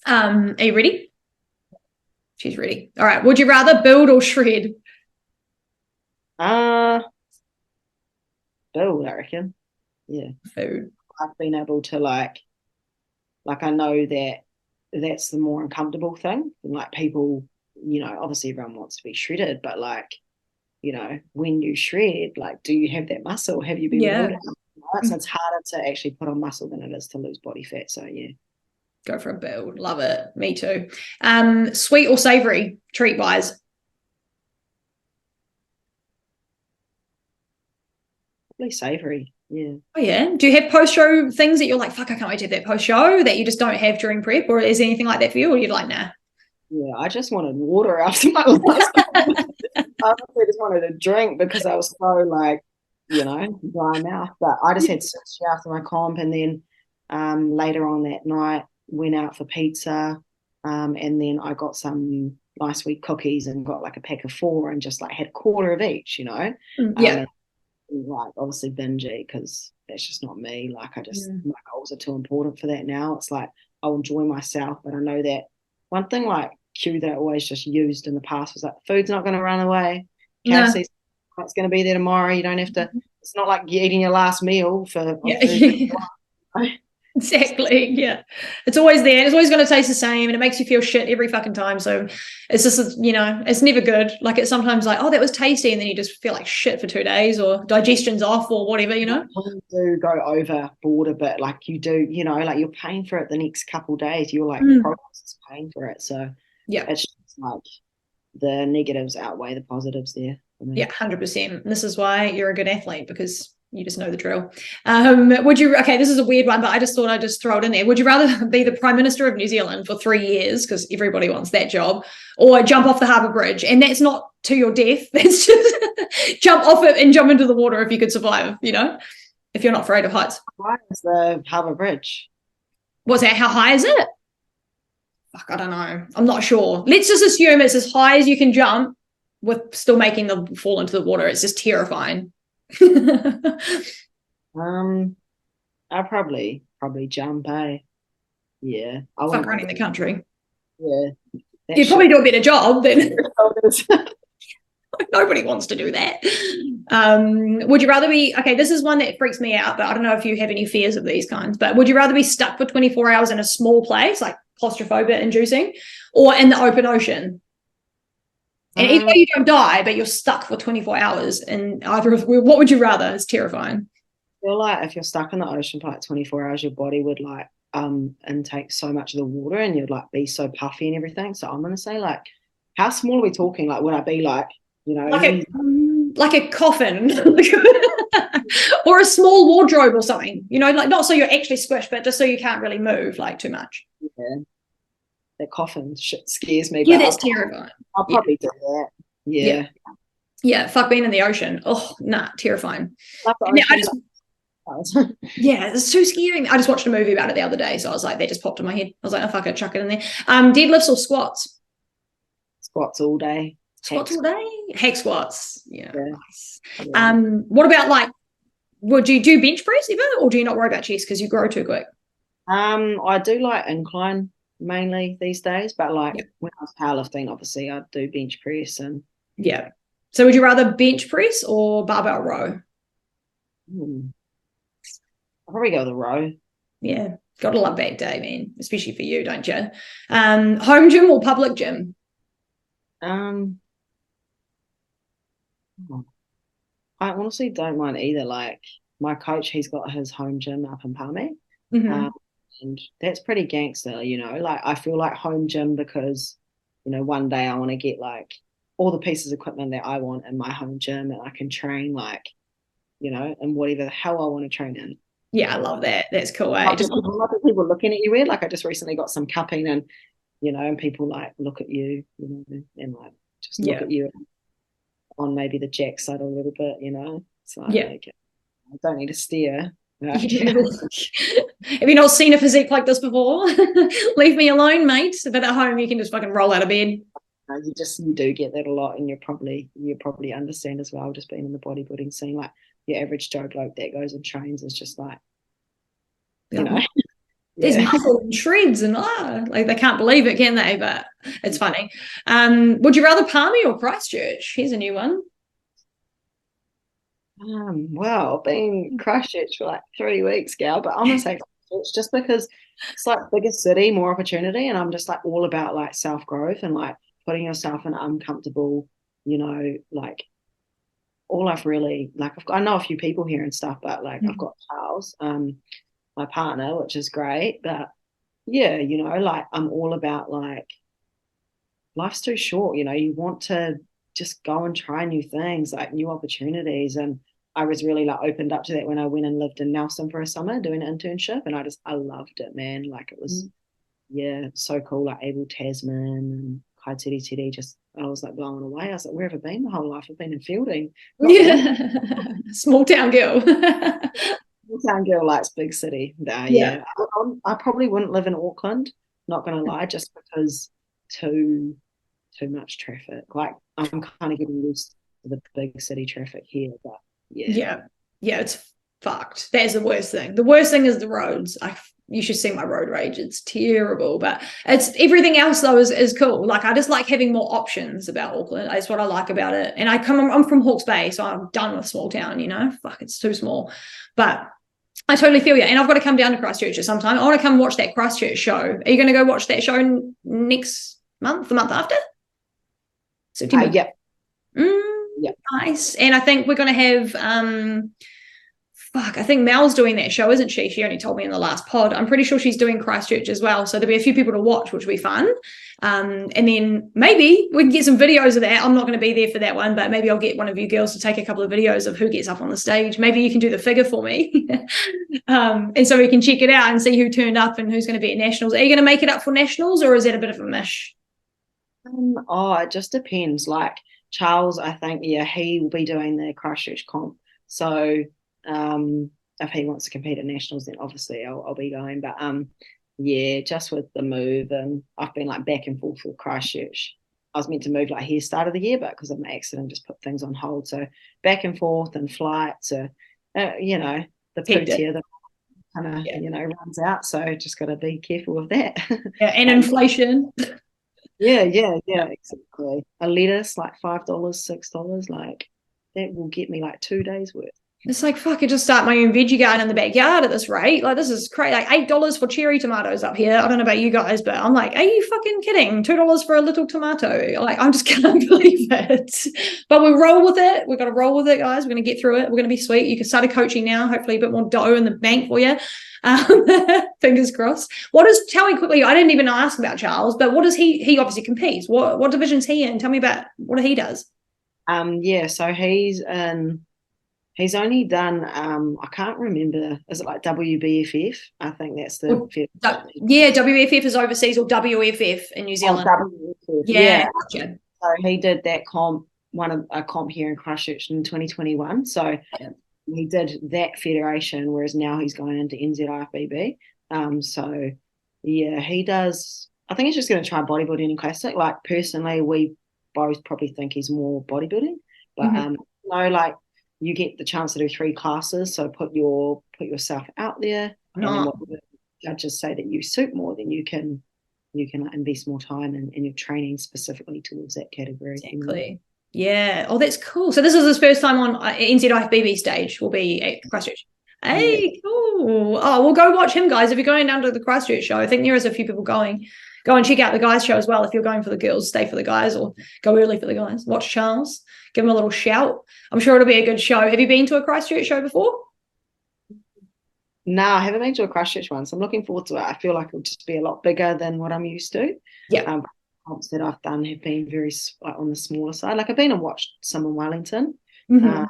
Are you ready? She's ready. All right. Would you rather build or shred? Build, I reckon. Yeah. Food. I've been able to like I know that that's the more uncomfortable thing. And like people, obviously everyone wants to be shredded, but like, when you shred, like, do you have that muscle? Have you been building? So it's harder to actually put on muscle than it is to lose body fat. So yeah. Go for a build. Love it. Me too. Sweet or savory treat wise? Probably savory. Yeah. Oh yeah. Do you have post show things that you're like, fuck, I can't wait to have that post show that you just don't have during prep, or is there anything like that for you, or you're like, nah? Yeah, I just wanted water after my last I honestly just wanted a drink because I was so like, dry mouth. But I just had sushi after my comp, and then later on that night went out for pizza, and then I got some nice sweet cookies and got like a pack of 4 and just like had a quarter of each, like obviously bingey because that's just not me. Like my goals are too important for that now. It's like I'll enjoy myself, but I know that one thing like cue that I always just used in the past was like, food's not going to run away. KFC's it's going to be there tomorrow. You don't have to. It's not like you're eating your last meal for. Exactly. Yeah. It's always there. It's always going to taste the same, and it makes you feel shit every fucking time. So it's just, it's never good. Like it's sometimes like, oh, that was tasty. And then you just feel like shit for 2 days, or digestion's off or whatever, You do go overboard a bit. Like you do, like you're paying for it the next couple of days. You're like, the progress is paying for it. So yeah, it's just like the negatives outweigh the positives there. Yeah, 100%. And this is why you're a good athlete, because you just know the drill. This is a weird one, but I just thought I'd just throw it in there. Would you rather be the Prime Minister of New Zealand for 3 years, because everybody wants that job, or jump off the Harbour Bridge? And that's not to your death. That's just jump off it and jump into the water if you could survive, if you're not afraid of heights. How high is the Harbour Bridge? What's that? How high is it? I don't know. I'm not sure. Let's just assume it's as high as you can jump with still making them fall into the water. It's just terrifying. I probably jump, Yeah. Fuck running the country. Yeah. You'd probably do a better job than nobody wants to do that. Would you rather be, okay, this is one that freaks me out, but I don't know if you have any fears of these kinds, but would you rather be stuck for 24 hours in a small place, like claustrophobia inducing, or in the open ocean? And even though you don't die, but you're stuck for 24 hours in either of, what would you rather? It's terrifying. I feel like if you're stuck in the ocean for like 24 hours, your body would like intake so much of the water and you'd like be so puffy and everything. So I'm gonna say, like, how small are we talking? Like, would I be like, you know, like a coffin or a small wardrobe or something, you know, like not so you're actually squished, but just so you can't really move like too much. Yeah. That coffin shit scares me. Yeah, that's terrifying. I'll probably do that. Yeah, fuck being in the ocean. Oh, nah, terrifying. Yeah, it's too scary. I just watched a movie about it the other day, so I was like, that just popped in my head. I was like, oh fuck it, chuck it in there. Deadlifts or squats? Squats all day. Squats all day? Hack squats. Yeah. Nice. Yeah. What about, like, would you do bench press even, or do you not worry about chest because you grow too quick? I do like incline mainly these days, but like when I was powerlifting, obviously I'd do bench press and So would you rather bench press or barbell row? I'll probably go with a row. Yeah, gotta love back day, man, especially for you, don't you? Home gym or public gym? I honestly don't mind either. Like, my coach, he's got his home gym up in Palmy. And that's pretty gangster, you know. Like, I feel like home gym because, you know, one day I want to get like all the pieces of equipment that I want in my home gym, and I can train, like, you know, and whatever the hell I want to train in. Yeah, I love that. That's cool. Just people looking at you weird. Like, I just recently got some cupping, and you know, and people like look at you, you know, and like just look at you on maybe the jack side a little bit, you know. So like, I don't need to steer. Have you not seen a physique like this before? Leave me alone, mate. But at home you can just fucking roll out of bed. You do get that a lot, and you probably understand as well, just being in the bodybuilding scene. Like, your average Joe bloke that goes and trains is just like, you know, there's muscle and shreds and like they can't believe it, can they? But it's funny. Would you rather Palmy or Christchurch? Here's a new one. Well, been Christchurch for like 3 weeks, gal, but I'm gonna say Christchurch just because it's like bigger city, more opportunity, and I'm just like all about like self growth and like putting yourself in uncomfortable, you know, like all I've really like I know a few people here and stuff, but like I've got Charles, my partner, which is great, but yeah, you know, like I'm all about like life's too short, you know, you want to just go and try new things, like new opportunities. And I was really like opened up to that when I went and lived in Nelson for a summer doing an internship, and I loved it, man. Like, it was so cool, like Abel Tasman and Kaiteri Tiri, just I was like blown away. I was like, where have I been my whole life? I've been in Fielding. Small town girl. Small town girl likes big city. I probably wouldn't live in Auckland, not gonna lie, just because too much traffic. Like, I'm kind of getting used to the big city traffic here, but yeah, it's fucked. That's the worst thing. The worst thing is the roads. You should see my road rage. It's terrible, but it's everything else though is cool. Like, I just like having more options about Auckland. That's what I like about it. And I'm from Hawke's Bay, so I'm done with small town, you know. Fuck, it's too small. But I totally feel you. And I've got to come down to Christchurch at some time. I want to come watch that Christchurch show. Are you going to go watch that show next month, the month after? September. Nice. And I think we're going to have I think Mel's doing that show, isn't she? She only told me in the last pod. I'm pretty sure she's doing Christchurch as well, so there'll be a few people to watch, which will be fun. And then maybe we can get some videos of that. I'm not going to be there for that one, but maybe I'll get one of you girls to take a couple of videos of who gets up on the stage. Maybe you can do the figure for me. And so we can check it out and see who turned up and who's going to be at nationals. Are you going to make it up for nationals, or is that a bit of a mish? It just depends. Like, Charles, I think, he will be doing the Christchurch comp. So if he wants to compete at nationals, then obviously I'll be going. But yeah, just with the move, and I've been like back and forth with Christchurch. I was meant to move like here start of the year, but because of my accident, just put things on hold. So back and forth and flights, you know, the Hectic. pootier that kind of, Yeah. you know, runs out. So just got to be careful with that. Yeah, and But inflation. yeah, exactly. A lettuce like $5, $6, like that will get me like 2 days worth. It's like, fuck, I just start my own veggie garden in the backyard at this rate. Like, this is crazy. Like, $8 for cherry tomatoes up here. I don't know about you guys, but I'm like, are you fucking kidding? $2 for a little tomato. Like, I just can't believe it. But we roll with it. We've got to roll with it, guys. We're going to get through it. We're going to be sweet. You can start a coaching now. Hopefully a bit more dough in the bank for you. Fingers crossed. Tell me quickly, I didn't even ask about Charles, but what does he obviously competes. What division's he in? Tell me about what he does. Yeah, so he's only done I can't remember, is it like WBFF? I think that's the yeah, WFF is overseas, or WFF in New Zealand. WFF, Yeah, gotcha. So he did that a comp here in Christchurch in 2021. So he did that federation, whereas now he's going into NZIFBB. So yeah, he does. I think he's just going to try bodybuilding and classic. Like personally, we both probably think he's more bodybuilding, but no, like you get the chance to do 3 classes. So put yourself out there, and then what the judges say that you suit more, then you can invest more time in your training specifically towards that category. Exactly. Yeah. Oh, that's cool. So this is his first time on NZIFBB stage. Will be at Christchurch. Hey, yeah. Cool. Oh, we'll go watch him, guys. If you're going down to the Christchurch show, I think there is a few people going. Go and check out the guys' show as well. If you're going for the girls, stay for the guys, or go early for the guys. Watch Charles. Give him a little shout. I'm sure it'll be a good show. Have you been to a Christchurch show before? No, I haven't been to a Christchurch one, so I'm looking forward to it. I feel like it'll just be a lot bigger than what I'm used to. Yeah. Comps that I've done have been very on the smaller side. Like I've been and watched some in Wellington, and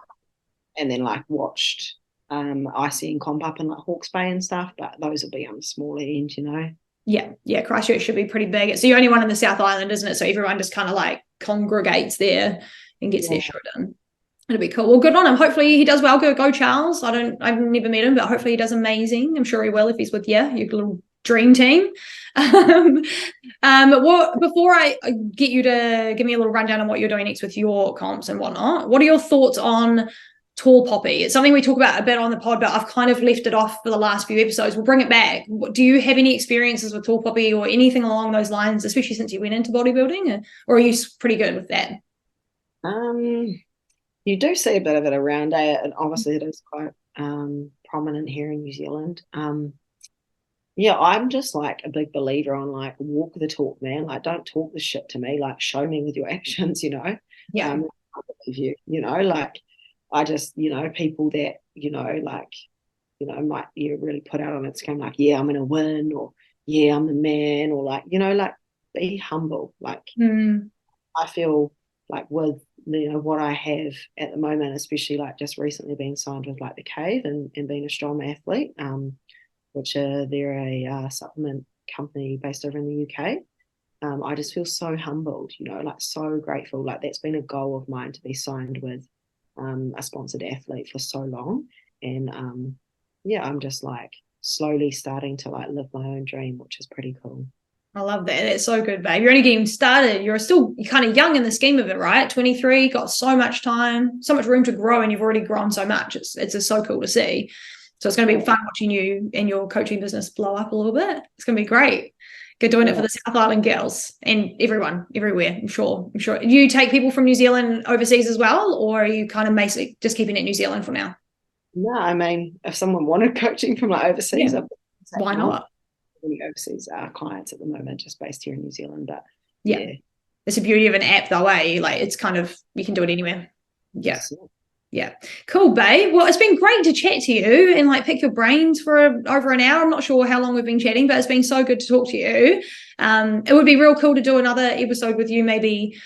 then like watched IC and comp up in like Hawke's Bay and stuff, but those will be on the smaller end, you know. Yeah, Christchurch should be pretty big. It's the only one in the South Island, isn't it? So everyone just kind of like congregates there and gets their show done. It'll be cool. Well, good on him. Hopefully he does well. Go Charles. I've never met him, but hopefully he does amazing. I'm sure he will if he's with you, your little dream team. Before I get you to give me a little rundown on what you're doing next with your comps and whatnot, what are your thoughts on tall poppy? It's something we talk about a bit on the pod, but I've kind of left it off for the last few episodes. We'll bring it back. Do you have any experiences with tall poppy or anything along those lines, especially since you went into bodybuilding, or are you pretty good with that? You do see a bit of it around, and obviously it is quite prominent here in New Zealand. Yeah, I'm just like a big believer on like walk the talk, man. Like don't talk the shit to me, like show me with your actions, you know. Yeah. I believe you know, like I just, you know, people that, you know, like, you know, might really put out on Instagram like, yeah, I'm gonna win, or yeah, I'm the man, or like, you know, like be humble. Like I feel like with, you know, what I have at the moment, especially like just recently being signed with like the Cave and being a strong athlete, which they're a supplement company based over in the UK. I just feel so humbled, you know, like so grateful. Like that's been a goal of mine to be signed with a sponsored athlete for so long. And yeah, I'm just like slowly starting to like live my own dream, which is pretty cool. I love that. It's so good, babe. You're only getting started. You're kind of young in the scheme of it, right? 23, got so much time, so much room to grow, and you've already grown so much. It's just so cool to see. So it's going to be fun watching you and your coaching business blow up a little bit. It's going to be great. Good doing it for the South Island girls and everyone, everywhere, I'm sure. You take people from New Zealand overseas as well, or are you kind of basically just keeping it New Zealand for now? No, I mean, if someone wanted coaching from like overseas, why not? Any overseas clients at the moment, just based here in New Zealand. But yeah. It's the beauty of an app though, eh? Like it's kind of, you can do it anywhere. Yeah. Cool, babe. Well, it's been great to chat to you and like pick your brains for over an hour. I'm not sure how long we've been chatting, but it's been so good to talk to you. It would be real cool to do another episode with you, maybe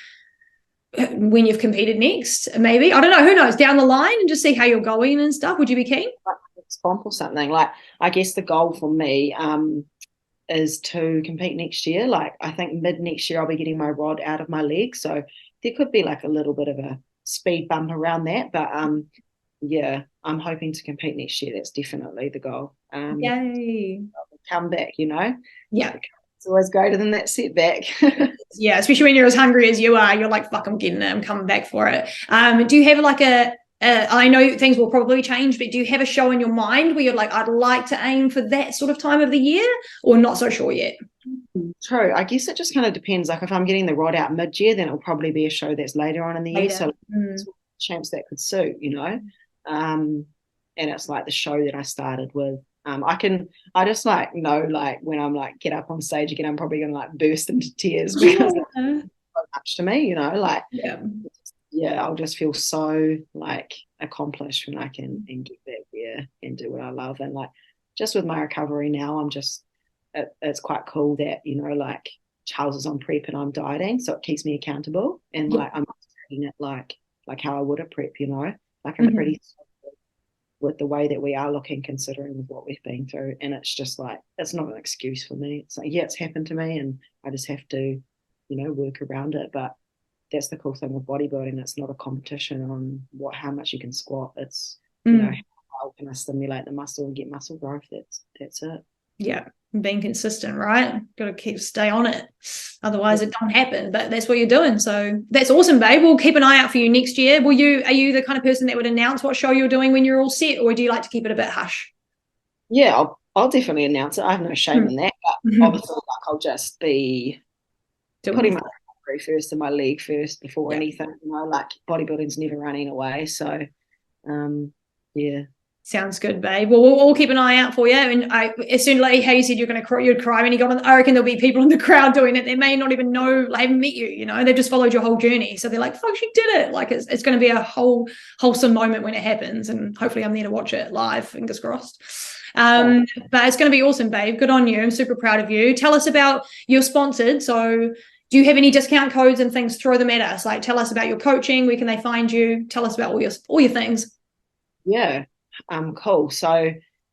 when you've competed next, maybe. I don't know, who knows, down the line, and just see how you're going and stuff. Would you be keen? Spomp or something. Like, I guess the goal for me is to compete next year. Like, I think mid next year I'll be getting my rod out of my leg, so there could be like a little bit of a speed bump around that, but yeah, I'm hoping to compete next year. That's definitely the goal. Yay. comeback, Yeah. It's always greater than that setback. Yeah, especially when you're as hungry as you are, you're like, fuck, I'm getting it, I'm coming back for it. Do you have like I know things will probably change, but do you have a show in your mind where you're like, I'd like to aim for that sort of time of the year, or not so sure yet? True. I guess it just kind of depends. Like if I'm getting the rod out mid-year, then it'll probably be a show that's later on in the year. So champs that could suit, and it's like the show that I started with. I just like know, like when I'm like get up on stage again, I'm probably gonna like burst into tears because it's so much to me, like I'll just feel so like accomplished when I can and get back there and do what I love. And like just with my recovery now, I'm just it's quite cool that like Charles is on prep and I'm dieting, so it keeps me accountable and like I'm treating it like how I would a prep, like I'm pretty with the way that we are looking, considering what we've been through. And it's just like, it's not an excuse for me. It's like, yeah, it's happened to me and I just have to, work around it. But that's the cool thing with bodybuilding. It's not a competition on how much you can squat. It's, how can I stimulate the muscle and get muscle growth? That's it. Yeah. Being consistent, right? Got to stay on it. Otherwise it don't happen, but that's what you're doing. So that's awesome, babe. We'll keep an eye out for you next year. Are you the kind of person that would announce what show you're doing when you're all set, or do you like to keep it a bit hush? Yeah, I'll definitely announce it. I have no shame in that, but obviously like I'll just be putting my recovery first and my leg first before anything, like bodybuilding's never running away. So yeah. Sounds good, babe. Well, we'll keep an eye out for you. And as soon like how you said you'd cry when you got on, I reckon there'll be people in the crowd doing it. They may not even know, like, haven't met you, they've just followed your whole journey. So they're like, fuck, she did it. Like it's going to be a wholesome moment when it happens. And hopefully I'm there to watch it live, fingers crossed. But it's going to be awesome, babe. Good on you. I'm super proud of you. Tell us about you're sponsored. So do you have any discount codes and things? Throw them at us. Like tell us about your coaching. Where can they find you? Tell us about all your things. Yeah. Cool. So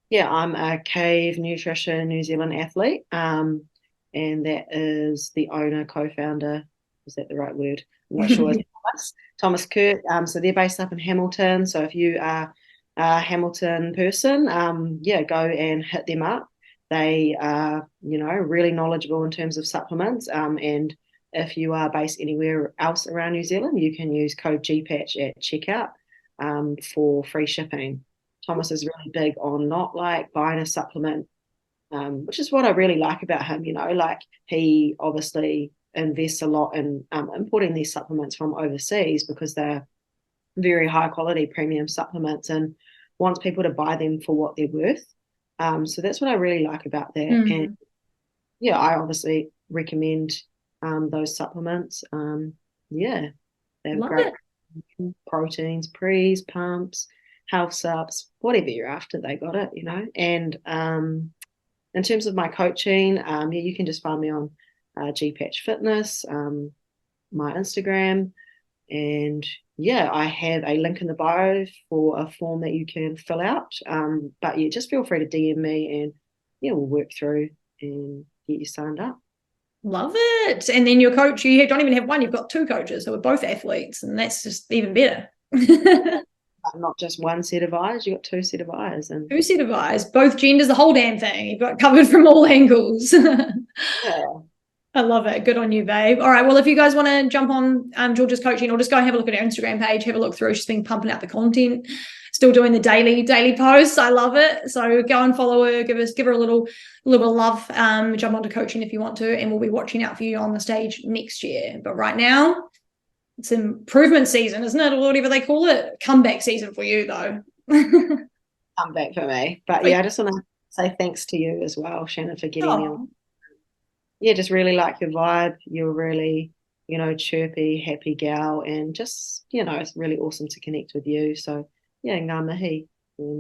yeah, I'm a Cave Nutrition New Zealand athlete. And that is the owner, co-founder. Is that the right word? I'm not sure. Thomas Kirk. So they're based up in Hamilton. So if you are a Hamilton person, go and hit them up. They are, really knowledgeable in terms of supplements. And if you are based anywhere else around New Zealand, you can use code GPATCH at checkout for free shipping. Thomas is really big on not like buying a supplement, which is what I really like about him. Like he obviously invests a lot in importing these supplements from overseas because they're very high quality premium supplements and wants people to buy them for what they're worth. So that's what I really like about that. And yeah, I obviously recommend those supplements. They have great proteins, pre's, pumps, health subs, whatever you're after, they got it, And in terms of my coaching, you can just find me on GPatch Fitness, my Instagram, and I have a link in the bio for a form that you can fill out. But just feel free to DM me and we'll work through and get you signed up. Love it. And then your coach, you don't even have one, you've got two coaches who are both athletes, and that's just even better. Not just one set of eyes, you got two set of eyes. And two set of eyes, both genders, the whole damn thing. You've got covered from all angles. I love it. Good on you, babe. All right. Well, if you guys want to jump on Georgia's coaching, or just go and have a look at her Instagram page, have a look through. She's been pumping out the content, still doing the daily posts. I love it. So go and follow her, give her a little love. Jump onto coaching if you want to, and we'll be watching out for you on the stage next year. But right now, it's improvement season, isn't it? Or whatever they call it. Comeback season for you, though. Comeback for me. But I just want to say thanks to you as well, Shannon, for getting me on. Just really like your vibe. You're really, chirpy, happy gal, and just, it's really awesome to connect with you. So, ngā mihi.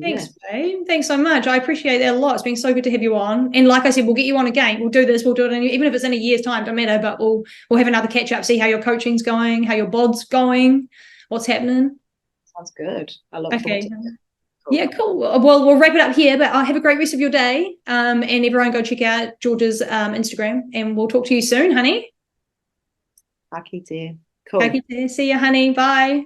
Thanks, babe. Thanks so much. I appreciate that a lot. It's been so good to have you on. And like I said, we'll get you on again. We'll do this. We'll do it even if it's in a year's time. Don't matter. But we'll have another catch up. See how your coaching's going, how your bod's going, what's happening. Sounds good. I look forward to it. Cool. Yeah, cool. Well, we'll wrap it up here. But I'll have a great rest of your day. And everyone go check out Georgia's Instagram. And we'll talk to you soon, honey. Ka kite. Cool. Ka kite. See you, honey. Bye.